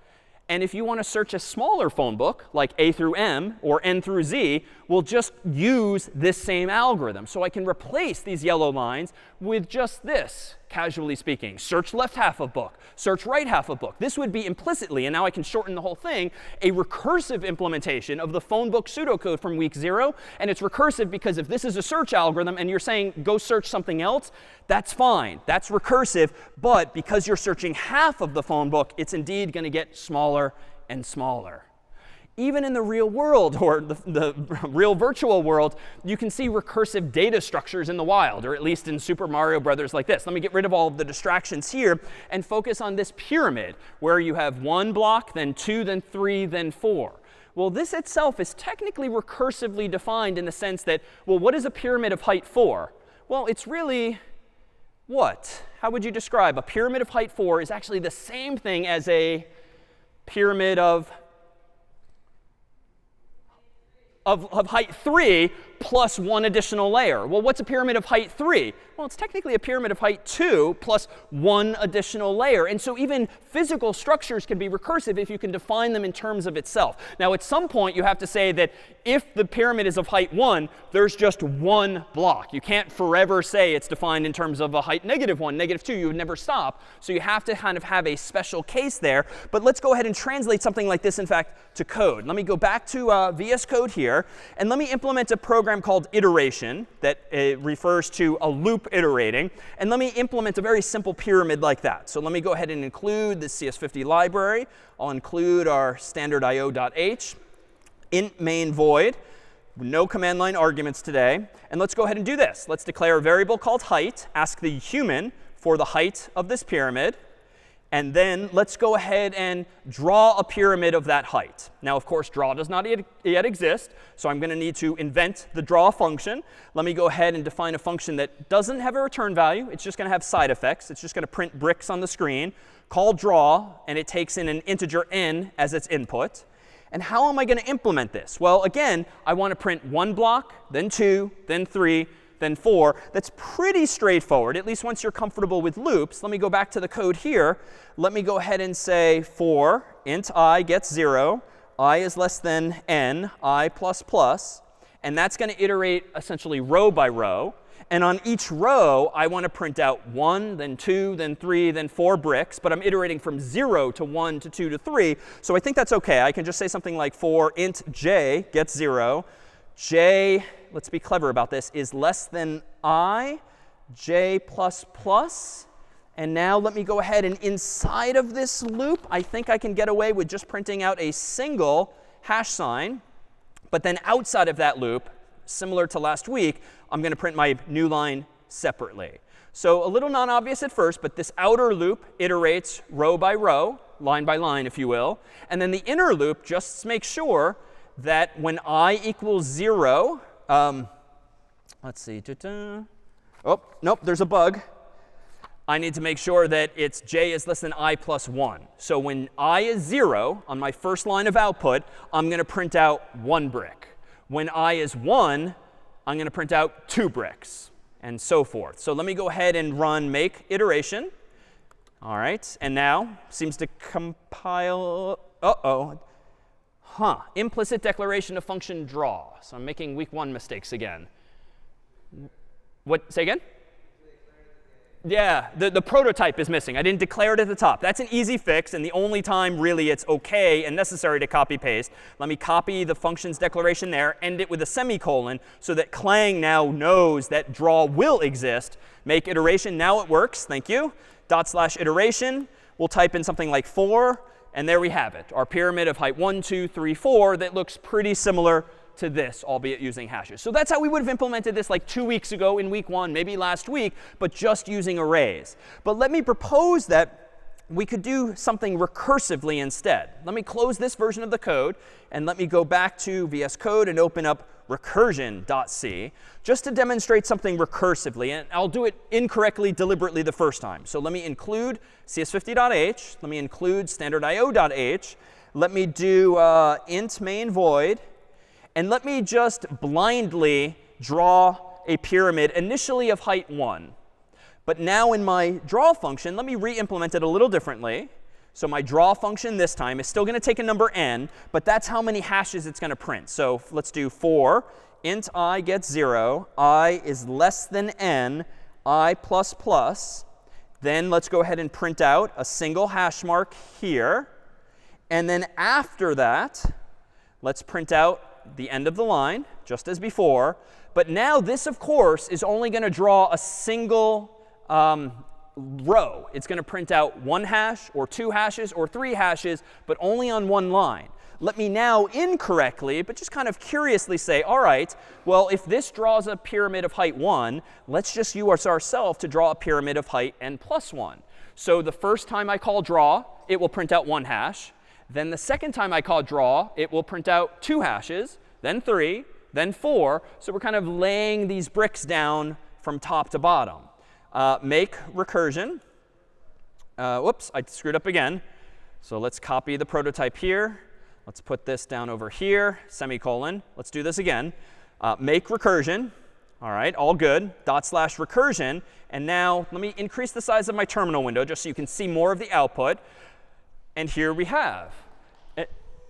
And if you want to search a smaller phone book, like A through M or N through Z, we'll just use this same algorithm. So I can replace these yellow lines with just this, casually speaking. Search left half of book, search right half of book. This would be implicitly, and now I can shorten the whole thing, a recursive implementation of the phone book pseudocode from week 0. And it's recursive because if this is a search algorithm and you're saying go search something else, that's fine. That's recursive. But because you're searching half of the phone book, it's indeed going to get smaller and smaller. Even in the real world, or the real virtual world, you can see recursive data structures in the wild, or at least in Super Mario Brothers like this. Let me get rid of all of the distractions here and focus on this pyramid, where you have 1 block, then 2, then 3, then 4. Well, this itself is technically recursively defined in the sense that, well, what is a pyramid of height 4? Well, it's really what? How would you describe? A pyramid of height 4 is actually the same thing as a pyramid of height 3 plus 1 additional layer. Well, what's a pyramid of height 3? Well, it's technically a pyramid of height 2 plus 1 additional layer. And so even physical structures can be recursive if you can define them in terms of itself. Now, at some point, you have to say that if the pyramid is of height 1, there's just 1 block. You can't forever say it's defined in terms of a height -1, -2. You would never stop. So you have to kind of have a special case there. But let's go ahead and translate something like this, in fact, to code. Let me go back to VS Code here, and let me implement a program called iteration that refers to a loop iterating. And let me implement a very simple pyramid like that. So let me go ahead and include the CS50 library. I'll include our standard io.h, int main void, no command line arguments today. And let's go ahead and do this. Let's declare a variable called height, ask the human for the height of this pyramid. And then let's go ahead and draw a pyramid of that height. Now, of course, draw does not yet exist, so I'm going to need to invent the draw function. Let me go ahead and define a function that doesn't have a return value. It's just going to have side effects. It's just going to print bricks on the screen, call draw, and it takes in an integer n as its input. And how am I going to implement this? Well, again, I want to print 1 block, then 2, then 3, then 4. That's pretty straightforward, at least once you're comfortable with loops. Let me go back to the code here. Let me go ahead and say for int I gets 0, I is less than n, I plus plus. And that's going to iterate essentially row by row. And on each row, I want to print out 1, then 2, then 3, then 4 bricks. But I'm iterating from 0 to 1 to 2 to 3. So I think that's OK. I can just say something like for int j gets 0. J, let's be clever about this, is less than I, j plus plus. And now let me go ahead and inside of this loop, I think I can get away with just printing out a single hash sign. But then outside of that loop, similar to last week, I'm going to print my new line separately. So a little non-obvious at first, but this outer loop iterates row by row, line by line, if you will. And then the inner loop just makes sure that when I equals 0, let's see. Oh, nope, there's a bug. I need to make sure that it's j is less than I plus 1. So when I is 0 on my first line of output, I'm going to print out 1 brick. When I is 1, I'm going to print out 2 bricks, and so forth. So let me go ahead and run make iteration. All right. And now seems to compile. Uh-oh. Implicit declaration of function draw. So I'm making week 1 mistakes again. What? Say again? Yeah, the prototype is missing. I didn't declare it at the top. That's an easy fix, and the only time really it's OK and necessary to copy paste. Let me copy the function's declaration there, end it with a semicolon, so that Clang now knows that draw will exist. Make iteration. Now it works. Thank you. /iteration. We'll type in something like 4, and there we have it. Our pyramid of height 1, 2, 3, 4 that looks pretty similar to this, albeit using hashes. So that's how we would have implemented this like 2 weeks ago in week 1, maybe last week, but just using arrays. But let me propose that we could do something recursively instead. Let me close this version of the code, and let me go back to VS Code and open up Recursion.c just to demonstrate something recursively. And I'll do it incorrectly deliberately the first time. So let me include CS50.h. Let me include standardio.h. Let me do int main void. And let me just blindly draw a pyramid initially of height 1. But now in my draw function, let me re-implement it a little differently. So my draw function this time is still going to take a number n, but that's how many hashes it's going to print. So let's do for int I gets 0, I is less than n, I plus plus. Then let's go ahead and print out a single hash mark here. And then after that, let's print out the end of the line, just as before. But now this, of course, is only going to draw a single row. It's going to print out 1 hash or 2 hashes or 3 hashes, but only on 1 line. Let me now incorrectly, but just kind of curiously say, all right, well, if this draws a pyramid of height 1, let's just use ourselves to draw a pyramid of height n plus 1. So the first time I call draw, it will print out 1 hash. Then the second time I call draw, it will print out 2 hashes, then 3, then 4. So we're kind of laying these bricks down from top to bottom. Make recursion. Whoops, I screwed up again. So let's copy the prototype here. Let's put this down over here, semicolon. Let's do this again. Make recursion. All right, all good. /recursion. And now let me increase the size of my terminal window just so you can see more of the output. And here we have.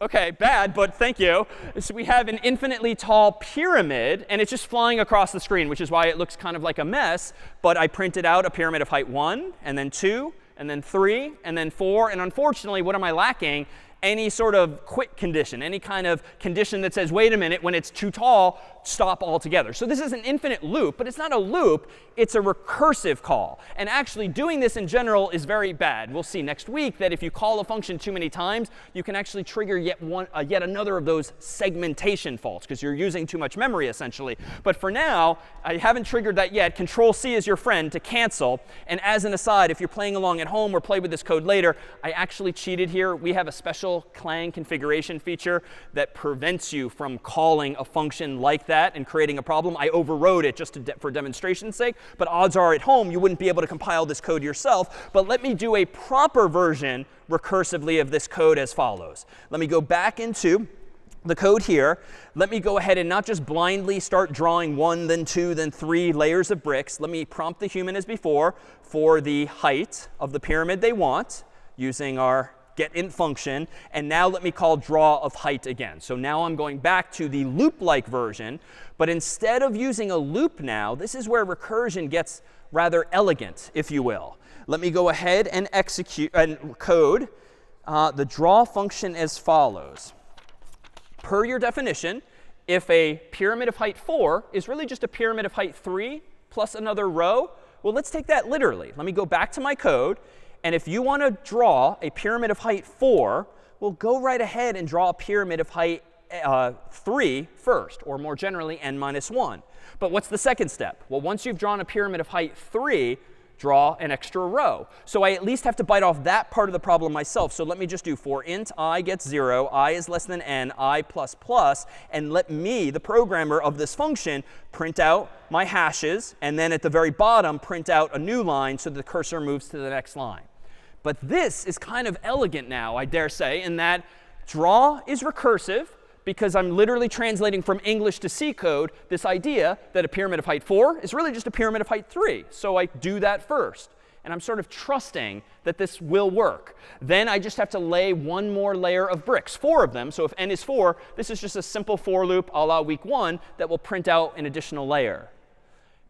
OK, bad, but thank you. So we have an infinitely tall pyramid, and it's just flying across the screen, which is why it looks kind of like a mess. But I printed out a pyramid of height 1, and then 2, and then 3, and then 4. And unfortunately, what am I lacking? Any sort of quit condition, any kind of condition that says, wait a minute, when it's too tall, stop altogether. So this is an infinite loop, but it's not a loop. It's a recursive call. And actually, doing this in general is very bad. We'll see next week that if you call a function too many times, you can actually trigger yet another of those segmentation faults, because you're using too much memory, essentially. But for now, I haven't triggered that yet. Control-C is your friend to cancel. And as an aside, if you're playing along at home or play with this code later, I actually cheated here. We have a special Clang configuration feature that prevents you from calling a function like that and creating a problem. I overrode it just for demonstration's sake. But odds are at home you wouldn't be able to compile this code yourself. But let me do a proper version recursively of this code as follows. Let me go back into the code here, let me go ahead and not just blindly start drawing 1, then 2, then 3 layers of bricks. Let me prompt the human as before for the height of the pyramid they want using our getInt function. And now let me call draw of height again. So now I'm going back to the loop-like version. But instead of using a loop now, this is where recursion gets rather elegant, if you will. Let me go ahead and execute and code the draw function as follows. Per your definition, if a pyramid of height 4 is really just a pyramid of height 3 plus another row, well, let's take that literally. Let me go back to my code. And if you want to draw a pyramid of height 4, well, go right ahead and draw a pyramid of height 3 first, or more generally, n minus 1. But what's the second step? Well, once you've drawn a pyramid of height 3, draw an extra row. So I at least have to bite off that part of the problem myself. So let me just do for int I gets 0, I is less than n, I plus plus, and let me, the programmer of this function, print out my hashes, and then at the very bottom, print out a new line so the cursor moves to the next line. But this is kind of elegant now, I dare say, in that draw is recursive, because I'm literally translating from English to C code this idea that a pyramid of height 4 is really just a pyramid of height 3. So I do that first. And I'm sort of trusting that this will work. Then I just have to lay one more layer of bricks, 4 of them. So if n is 4, this is just a simple for loop a la week 1 that will print out an additional layer.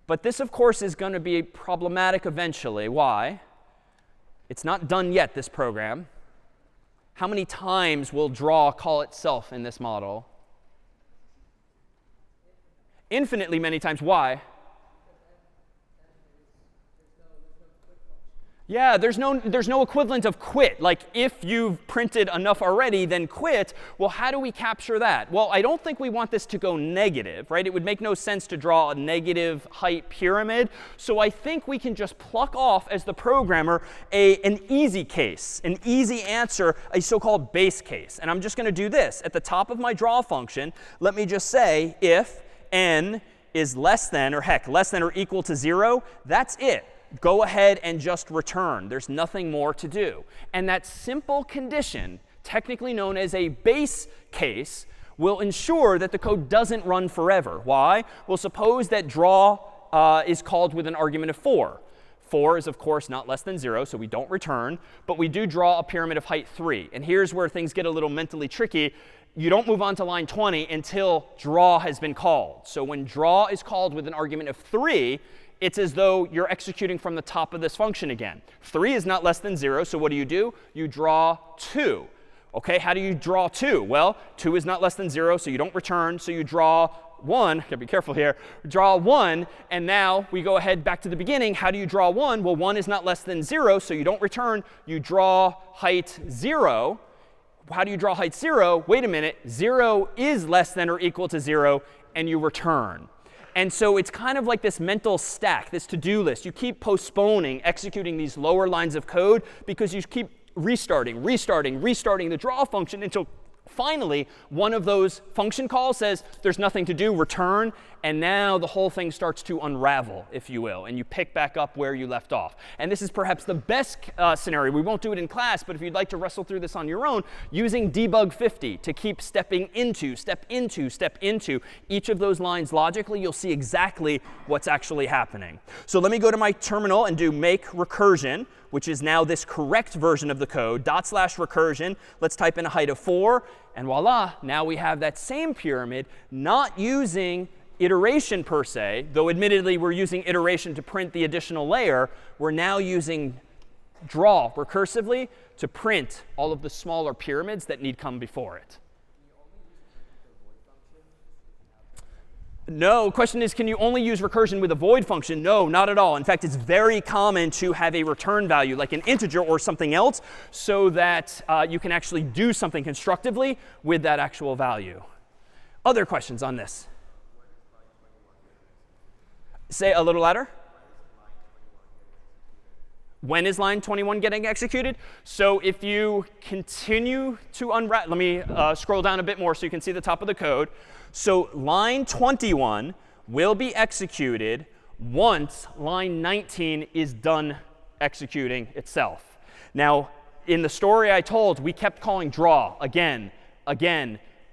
But this, of course, is going to be problematic eventually. Why? It's not done yet, this program. How many times will draw call itself in this model? Infinitely many times. Why? Yeah, there's no equivalent of quit. Like if you've printed enough already, then quit. Well, how do we capture that? Well, I don't think we want this to go negative, right? It would make no sense to draw a negative height pyramid. So I think we can just pluck off, as the programmer, an easy case, an easy answer, a so-called base case. And I'm just going to do this. At the top of my draw function, let me just say if n is less than, or heck, less than or equal to 0, that's it. Go ahead and just return. There's nothing more to do. And that simple condition, technically known as a base case, will ensure that the code doesn't run forever. Why? Well, suppose that draw is called with an argument of 4. 4 is, of course, not less than 0, so we don't return. But we do draw a pyramid of height 3. And here's where things get a little mentally tricky. You don't move on to line 20 until draw has been called. So when draw is called with an argument of 3, it's as though you're executing from the top of this function again. 3 is not less than 0, so what do? You draw 2. OK, how do you draw 2? Well, 2 is not less than 0, so you don't return. So you draw 1. Gotta be careful here. Draw 1, and now we go ahead back to the beginning. How do you draw 1? Well, 1 is not less than 0, so you don't return. You draw height 0. How do you draw height 0? Wait a minute. 0 is less than or equal to 0, and you return. And so it's kind of like this mental stack, this to-do list. You keep postponing executing these lower lines of code because you keep restarting the draw function until finally one of those function calls says there's nothing to do, return. And now the whole thing starts to unravel, if you will, and you pick back up where you left off. And this is perhaps the best scenario. We won't do it in class, but if you'd like to wrestle through this on your own, using debug 50 to keep stepping into each of those lines logically, you'll see exactly what's actually happening. So let me go to my terminal and do make recursion, which is now this correct version of the code, /recursion. Let's type in a height of 4, and voila, now we have that same pyramid, not using iteration per se, though admittedly we're using iteration to print the additional layer. We're now using draw recursively to print all of the smaller pyramids that need come before it. No, question is, can you only use recursion with a void function? No, not at all. In fact, it's very common to have a return value, like an integer or something else, so that you can actually do something constructively with that actual value. Other questions on this? Say a little louder. When is line 21 getting executed? So if you continue to unwrap, let me scroll down a bit more so you can see the top of the code. So line 21 will be executed once line 19 is done executing itself. Now, in the story I told, we kept calling draw again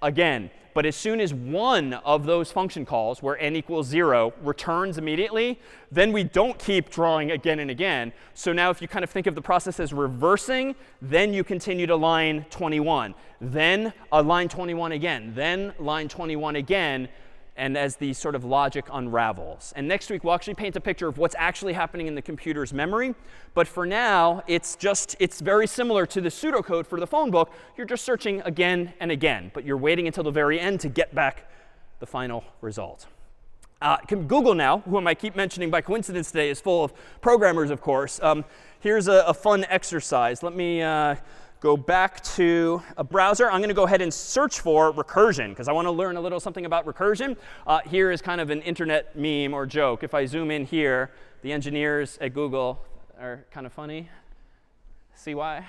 again. But as soon as one of those function calls, where n equals 0, returns immediately, then we don't keep drawing again and again. So now if you kind of think of the process as reversing, then you continue to line 21. Then line 21 again. Then line 21 again. And as the sort of logic unravels. And next week, we'll actually paint a picture of what's actually happening in the computer's memory. But for now, it's very similar to the pseudocode for the phone book. You're just searching again and again. But you're waiting until the very end to get back the final result. Google now, whom I keep mentioning by coincidence today, is full of programmers, of course. Here's a fun exercise. Let me go back to a browser. I'm going to go ahead and search for recursion, because I want to learn a little something about recursion. Here is kind of an internet meme or joke. If I zoom in here, the engineers at Google are kind of funny. See why?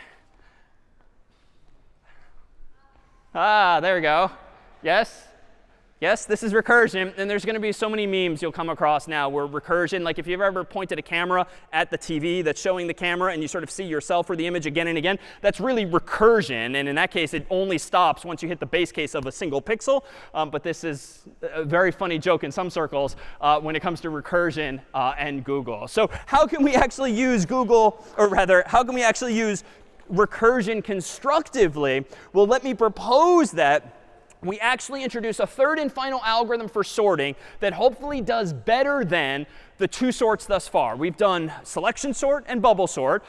There we go. Yes? Yes, this is recursion. And there's going to be so many memes you'll come across now where recursion, like if you've ever pointed a camera at the TV that's showing the camera and you sort of see yourself or the image again and again, that's really recursion. And in that case, it only stops once you hit the base case of a single pixel. But this is a very funny joke in some circles when it comes to recursion and Google. So how can we actually use Google, or rather, how can we actually use recursion constructively? Well, let me propose that we actually introduce a third and final algorithm for sorting that hopefully does better than the two sorts thus far. We've done selection sort and bubble sort.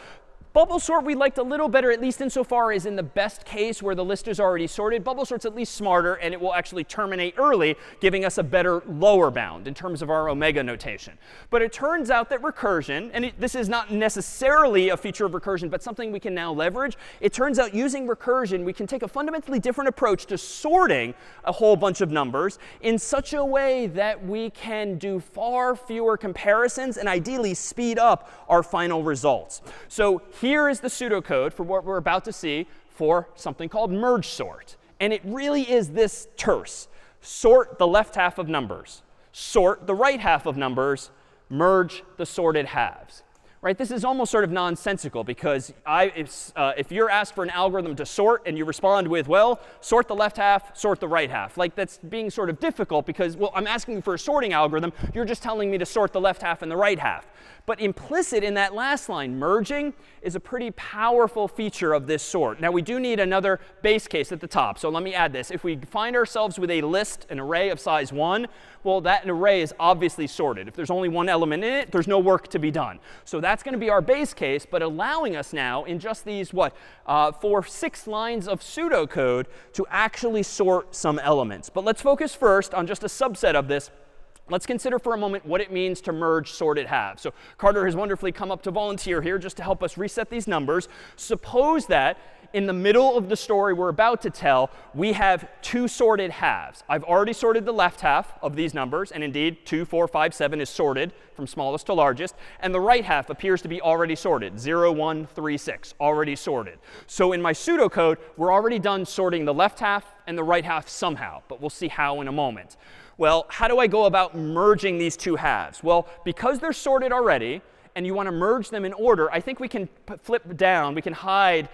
Bubble sort we liked a little better, at least insofar as in the best case where the list is already sorted. Bubble sort's at least smarter, and it will actually terminate early, giving us a better lower bound in terms of our omega notation. But it turns out that recursion, and this is not necessarily a feature of recursion, but something we can now leverage. It turns out using recursion, we can take a fundamentally different approach to sorting a whole bunch of numbers in such a way that we can do far fewer comparisons and ideally speed up our final results. So here is the pseudocode for what we're about to see for something called merge sort. And it really is this terse. Sort the left half of numbers. Sort the right half of numbers. Merge the sorted halves. Right? This is almost sort of nonsensical because if you're asked for an algorithm to sort and you respond with, well, sort the left half, sort the right half. Like that's being sort of difficult because, well, I'm asking you for a sorting algorithm. You're just telling me to sort the left half and the right half. But implicit in that last line, merging, is a pretty powerful feature of this sort. Now, we do need another base case at the top. So let me add this. If we find ourselves with a list, an array of size 1, well, that array is obviously sorted. If there's only one element in it, there's no work to be done. So that's going to be our base case, but allowing us now in just these, 6 lines of pseudocode to actually sort some elements. But let's focus first on just a subset of this. Let's consider for a moment what it means to merge sorted halves. So Carter has wonderfully come up to volunteer here just to help us reset these numbers. Suppose that in the middle of the story we're about to tell, we have two sorted halves. I've already sorted the left half of these numbers. And indeed, 2, 4, 5, 7 is sorted from smallest to largest. And the right half appears to be already sorted. 0, 1, 3, 6, already sorted. So in my pseudocode, we're already done sorting the left half and the right half somehow. But we'll see how in a moment. Well, how do I go about merging these two halves? Well, because they're sorted already, and you want to merge them in order, I think we can flip down. We can hide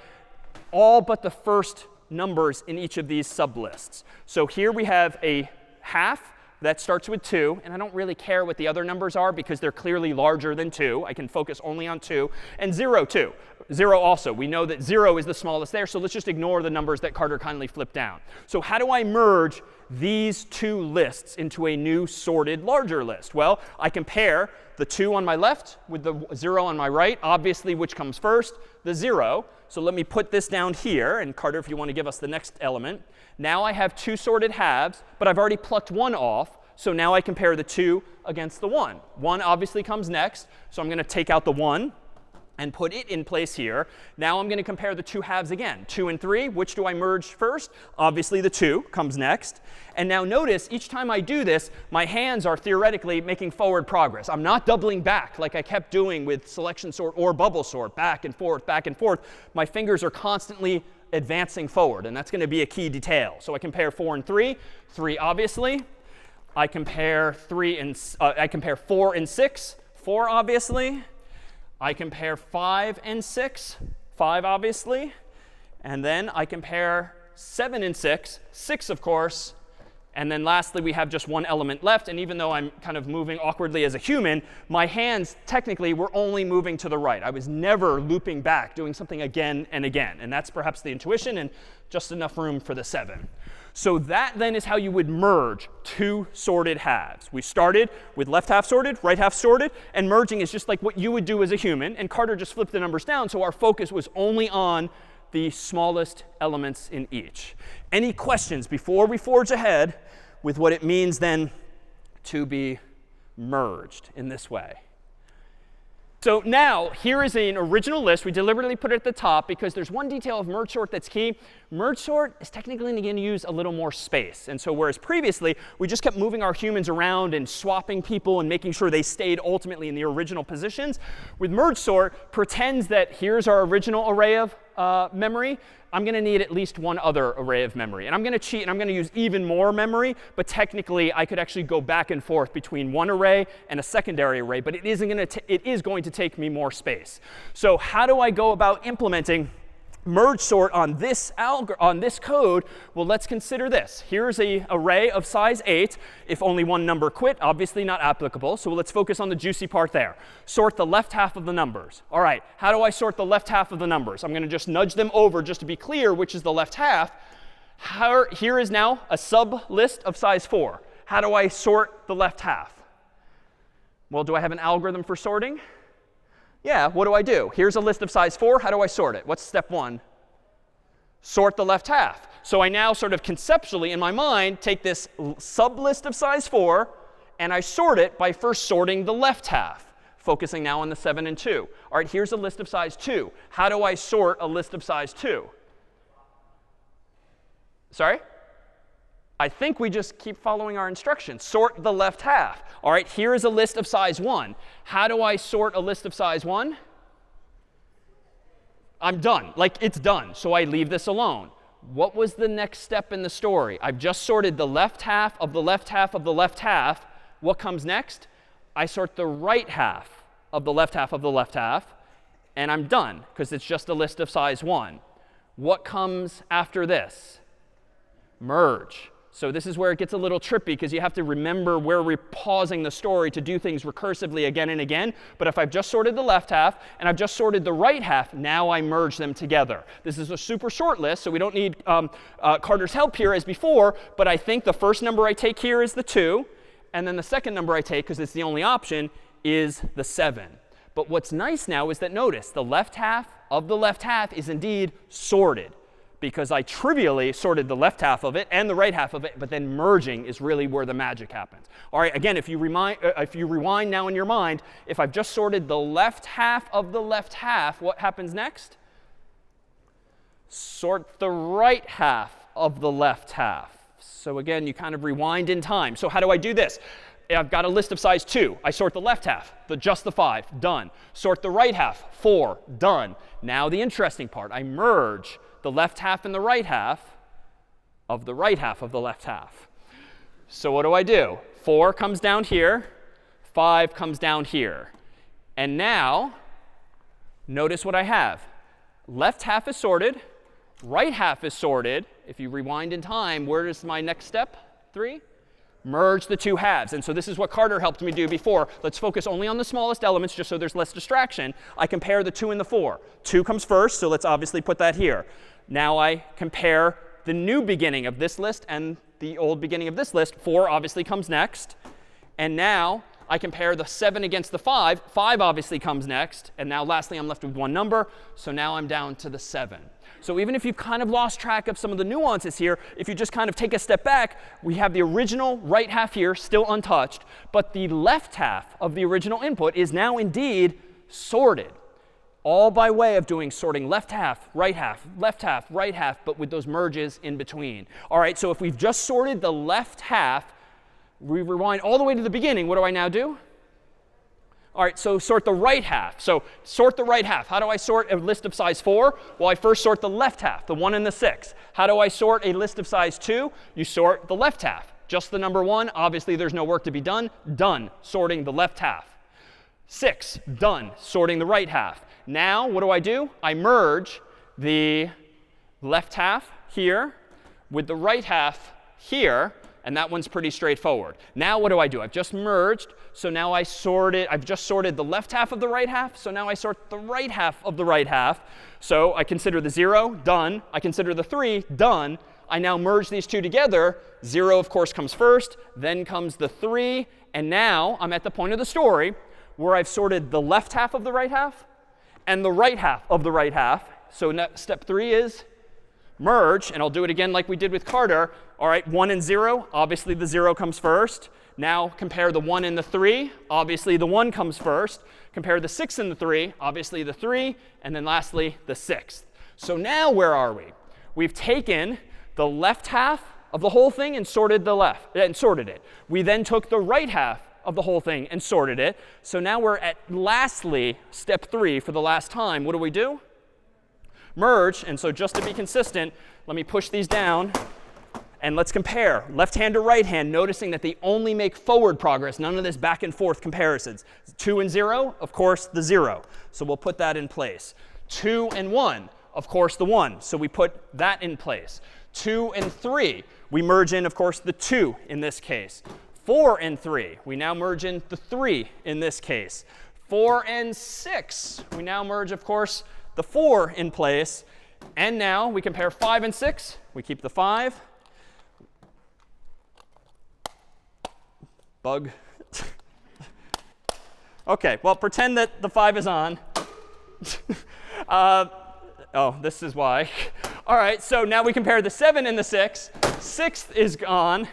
all but the first numbers in each of these sublists. So here we have a half that starts with 2. And I don't really care what the other numbers are because they're clearly larger than 2. I can focus only on 2. And 0, too. 0 also. We know that 0 is the smallest there. So let's just ignore the numbers that Carter kindly flipped down. So how do I merge these two lists into a new sorted larger list? Well, I compare the 2 on my left with the 0 on my right. Obviously, which comes first? The 0. So let me put this down here. And Carter, if you want to give us the next element. Now I have two sorted halves, but I've already plucked 1 off. So now I compare the 2 against the 1. 1 obviously comes next. So I'm going to take out the 1 and put it in place here. Now I'm going to compare the two halves again. 2 and 3, which do I merge first? Obviously, the 2 comes next. And now notice, each time I do this, my hands are theoretically making forward progress. I'm not doubling back like I kept doing with selection sort or bubble sort, back and forth, back and forth. My fingers are constantly advancing forward, and that's going to be a key detail. So I compare 4 and 3. 3, obviously. I compare 4 and 6. 4, obviously. I compare 5 and 6, 5 obviously, and then I compare 7 and 6, 6 of course, and then lastly we have just one element left. And even though I'm kind of moving awkwardly as a human, my hands technically were only moving to the right. I was never looping back, doing something again and again. And that's perhaps the intuition and just enough room for the 7. So that then is how you would merge two sorted halves. We started with left half sorted, right half sorted, and merging is just like what you would do as a human. And Carter just flipped the numbers down, so our focus was only on the smallest elements in each. Any questions before we forge ahead with what it means then to be merged in this way? So now, here is an original list. We deliberately put it at the top because there's one detail of merge sort that's key. Merge sort is technically going to use a little more space. And so whereas previously we just kept moving our humans around and swapping people and making sure they stayed ultimately in the original positions, with merge sort pretends that here's our original array of memory. I'm going to need at least one other array of memory. And I'm going to cheat, and I'm going to use even more memory. But technically, I could actually go back and forth between one array and a secondary array. But it is going to take me more space. So how do I go about implementing merge sort on this code? Well, let's consider this. Here's an array of size 8. If only one number quit, obviously not applicable. So let's focus on the juicy part there. Sort the left half of the numbers. All right, how do I sort the left half of the numbers? I'm going to just nudge them over just to be clear which is the left half. Here is now a sub list of size 4. How do I sort the left half? Well, do I have an algorithm for sorting? Yeah, what do I do? Here's a list of size 4. How do I sort it? What's step 1? Sort the left half. So I now sort of conceptually in my mind take this sublist of size 4, and I sort it by first sorting the left half, focusing now on the 7 and 2. All right, here's a list of size 2. How do I sort a list of size 2? Sorry? I think we just keep following our instructions. Sort the left half. All right, here is a list of size 1. How do I sort a list of size 1? I'm done. Like, it's done. So I leave this alone. What was the next step in the story? I've just sorted the left half of the left half of the left half. What comes next? I sort the right half of the left half of the left half. And I'm done, because it's just a list of size 1. What comes after this? Merge. So this is where it gets a little trippy, because you have to remember where we're pausing the story to do things recursively again and again. But if I've just sorted the left half and I've just sorted the right half, now I merge them together. This is a super short list, so we don't need Carter's help here as before. But I think the first number I take here is the 2. And then the second number I take, because it's the only option, is the 7. But what's nice now is that notice the left half of the left half is indeed sorted, because I trivially sorted the left half of it and the right half of it, but then merging is really where the magic happens. All right, again, if you rewind now in your mind, if I've just sorted the left half of the left half, what happens next? Sort the right half of the left half. So again, you kind of rewind in time. So how do I do this? I've got a list of size 2. I sort the left half, just the 5, done. Sort the right half, 4, done. Now the interesting part, I merge the left half and the right half of the right half of the left half. So what do? 4 comes down here. 5 comes down here. And now, notice what I have. Left half is sorted. Right half is sorted. If you rewind in time, where is my next step? 3? Merge the two halves. And so this is what Carter helped me do before. Let's focus only on the smallest elements just so there's less distraction. I compare the 2 and the 4. 2 comes first, so let's obviously put that here. Now I compare the new beginning of this list and the old beginning of this list. 4 obviously comes next. And now I compare the 7 against the 5. 5 obviously comes next. And now lastly, I'm left with one number. So now I'm down to the 7. So even if you've kind of lost track of some of the nuances here, if you just kind of take a step back, we have the original right half here still untouched. But the left half of the original input is now indeed sorted, all by way of doing sorting left half, right half, right half, but with those merges in between. All right, so if we've just sorted the left half, we rewind all the way to the beginning. What do I now do? All right, so sort the right half. So sort the right half. How do I sort a list of size 4? Well, I first sort the left half, the 1 and the 6. How do I sort a list of size 2? You sort the left half. Just the number 1. Obviously, there's no work to be done. Done, sorting the left half. 6, done, sorting the right half. Now, what do? I merge the left half here with the right half here. And that one's pretty straightforward. Now what do? I've just merged. So now I've just sorted the left half of the right half. So now I sort the right half of the right half. So I consider the 0, done. I consider the 3, done. I now merge these two together. 0, of course, comes first. Then comes the 3. And now I'm at the point of the story where I've sorted the left half of the right half and the right half of the right half. So step 3 is merge. And I'll do it again like we did with Carter. All right, 1 and 0. Obviously, the 0 comes first. Now compare the 1 and the 3. Obviously, the 1 comes first. Compare the 6 and the 3. Obviously, the 3. And then lastly, the 6th. So now where are we? We've taken the left half of the whole thing and sorted it. We then took the right half of the whole thing and sorted it. So now we're at lastly step 3 for the last time. What do? Merge. And so just to be consistent, let me push these down. And let's compare left hand to right hand, noticing that they only make forward progress, none of this back and forth comparisons. 2 and 0, of course, the 0. So we'll put that in place. 2 and 1, of course, the 1. So we put that in place. 2 and 3, we merge in, of course, the 2 in this case. 4 and 3, we now merge in the 3 in this case. 4 and 6, we now merge, of course, the 4 in place. And now we compare 5 and 6. We keep the 5. Bug. OK, well, pretend that the 5 is on. Oh, this is why. All right, so now we compare the 7 and the 6. 6th is gone.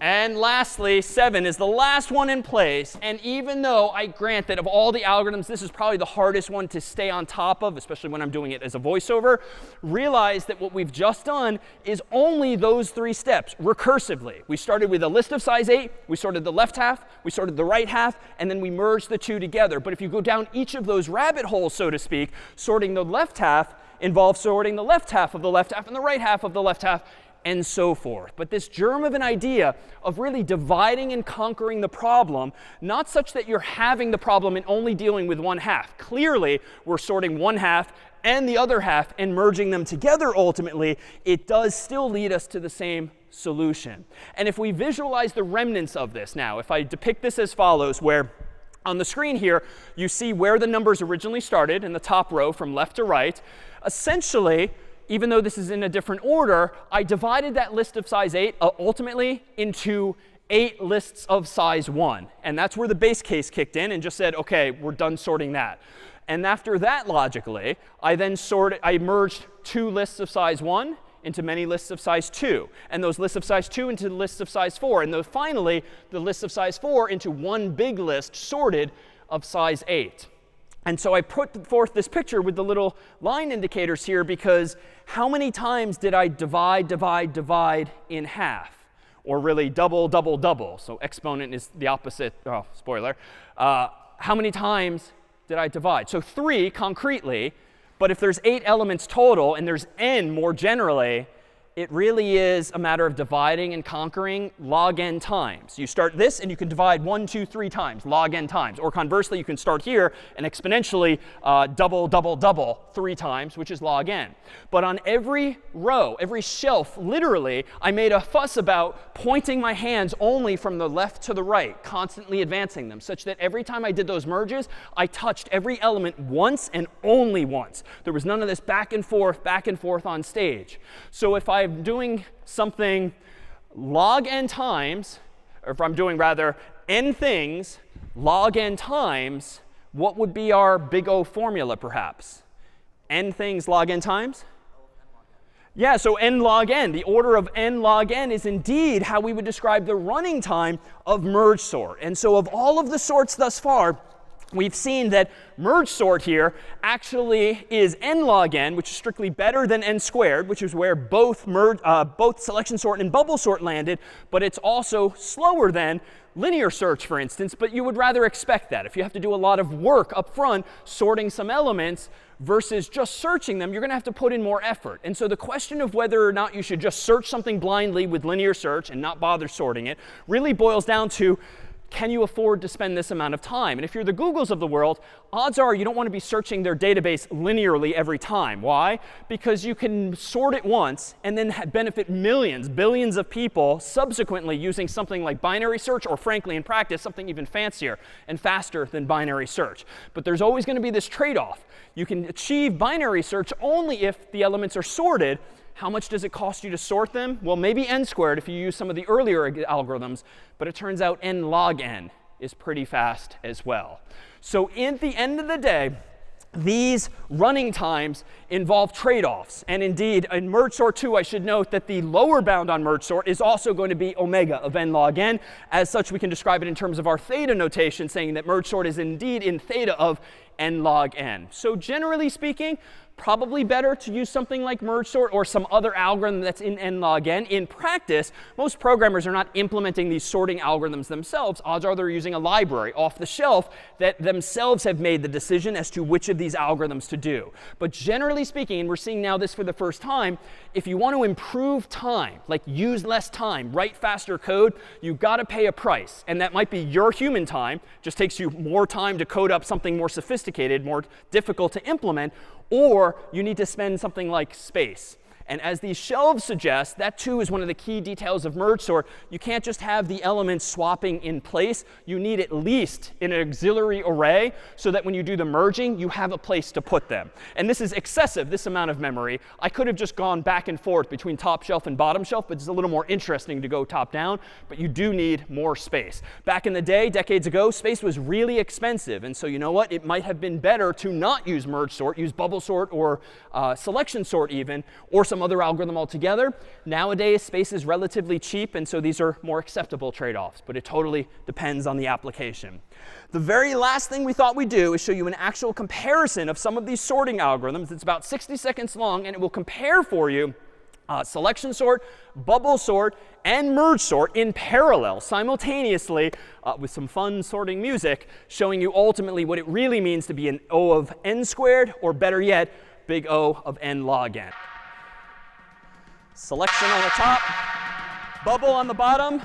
And lastly, 7 is the last one in place. And even though I grant that of all the algorithms, this is probably the hardest one to stay on top of, especially when I'm doing it as a voiceover, realize that what we've just done is only those 3 steps recursively. We started with a list of size 8. We sorted the left half. We sorted the right half. And then we merged the two together. But if you go down each of those rabbit holes, so to speak, sorting the left half involves sorting the left half of the left half and the right half of the left half, and so forth. But this germ of an idea of really dividing and conquering the problem, not such that you're having the problem and only dealing with one half. Clearly, we're sorting one half and the other half and merging them together ultimately. It does still lead us to the same solution. And if we visualize the remnants of this now, if I depict this as follows, where on the screen here, you see where the numbers originally started in the top row from left to right. Essentially, even though this is in a different order, I divided that list of size 8 ultimately into 8 lists of size 1. And that's where the base case kicked in and just said, OK, we're done sorting that. And after that, logically, I merged 2 lists of size 1 into many lists of size 2. And those lists of size 2 into lists of size 4. And finally, the lists of size 4 into one big list sorted of size 8. And so I put forth this picture with the little line indicators here because how many times did I divide in half? Or really double, double, double. So exponent is the opposite. Oh, spoiler. How many times did I divide? So 3 concretely. But if there's 8 elements total and there's n more generally, it really is a matter of dividing and conquering log n times. You start this, and you can divide 1, 2, 3 times, log n times. Or conversely, you can start here and exponentially double, double, double 3 times, which is log n. But on every row, every shelf, literally, I made a fuss about pointing my hands only from the left to the right, constantly advancing them, such that every time I did those merges, I touched every element once and only once. There was none of this back and forth on stage. So if I'm doing something log n times, or if I'm doing rather n things log n times, what would be our big O formula perhaps? N things log n times? Yeah, so n log n. The order of n log n is indeed how we would describe the running time of merge sort. And so of all of the sorts thus far, we've seen that merge sort here actually is n log n, which is strictly better than n squared, which is where both selection sort and bubble sort landed. But it's also slower than linear search, for instance. But you would rather expect that. If you have to do a lot of work up front sorting some elements versus just searching them, you're going to have to put in more effort. And so the question of whether or not you should just search something blindly with linear search and not bother sorting it really boils down to can you afford to spend this amount of time? And if you're the Googles of the world, odds are you don't want to be searching their database linearly every time. Why? Because you can sort it once and then benefit millions, billions of people subsequently using something like binary search, or frankly, in practice, something even fancier and faster than binary search. But there's always going to be this trade-off. You can achieve binary search only if the elements are sorted. How much does it cost you to sort them? Well, maybe n squared if you use some of the earlier algorithms. But it turns out n log n is pretty fast as well. So at the end of the day, these running times involve trade-offs. And indeed, in merge sort 2, I should note that the lower bound on merge sort is also going to be omega of n log n. As such, we can describe it in terms of our theta notation, saying that merge sort is indeed in theta of n log n. So generally speaking, probably better to use something like merge sort or some other algorithm that's in n log n. In practice, most programmers are not implementing these sorting algorithms themselves. Odds are they're using a library off the shelf that themselves have made the decision as to which of these algorithms to do. But generally speaking, and we're seeing now this for the first time, if you want to improve time, like use less time, write faster code, you've got to pay a price. And that might be your human time. Just takes you more time to code up something more sophisticated, more difficult to implement. Or you need to spend something like space. And as these shelves suggest, that too is one of the key details of merge sort. You can't just have the elements swapping in place. You need at least an auxiliary array so that when you do the merging, you have a place to put them. And this is excessive, this amount of memory. I could have just gone back and forth between top shelf and bottom shelf, but it's a little more interesting to go top down. But you do need more space. Back in the day, decades ago, space was really expensive. And so you know what? It might have been better to not use merge sort, use bubble sort or selection sort even, or some other algorithm altogether. Nowadays, space is relatively cheap, and so these are more acceptable trade-offs. But it totally depends on the application. The very last thing we thought we'd do is show you an actual comparison of some of these sorting algorithms. It's about 60 seconds long, and it will compare for you selection sort, bubble sort, and merge sort in parallel, simultaneously, with some fun sorting music, showing you ultimately what it really means to be an O of n squared, or better yet, big O of n log n. Selection on the top, bubble on the bottom,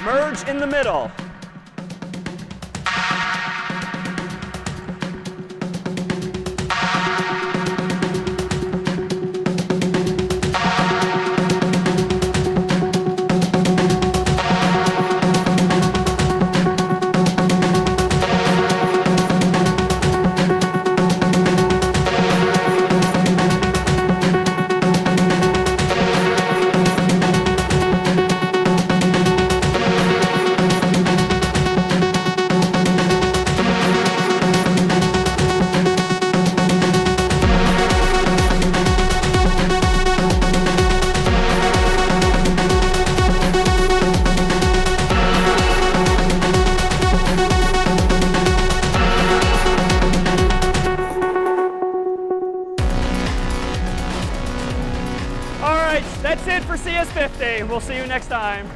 merge in the middle. That's it for CS50. We'll see you next time.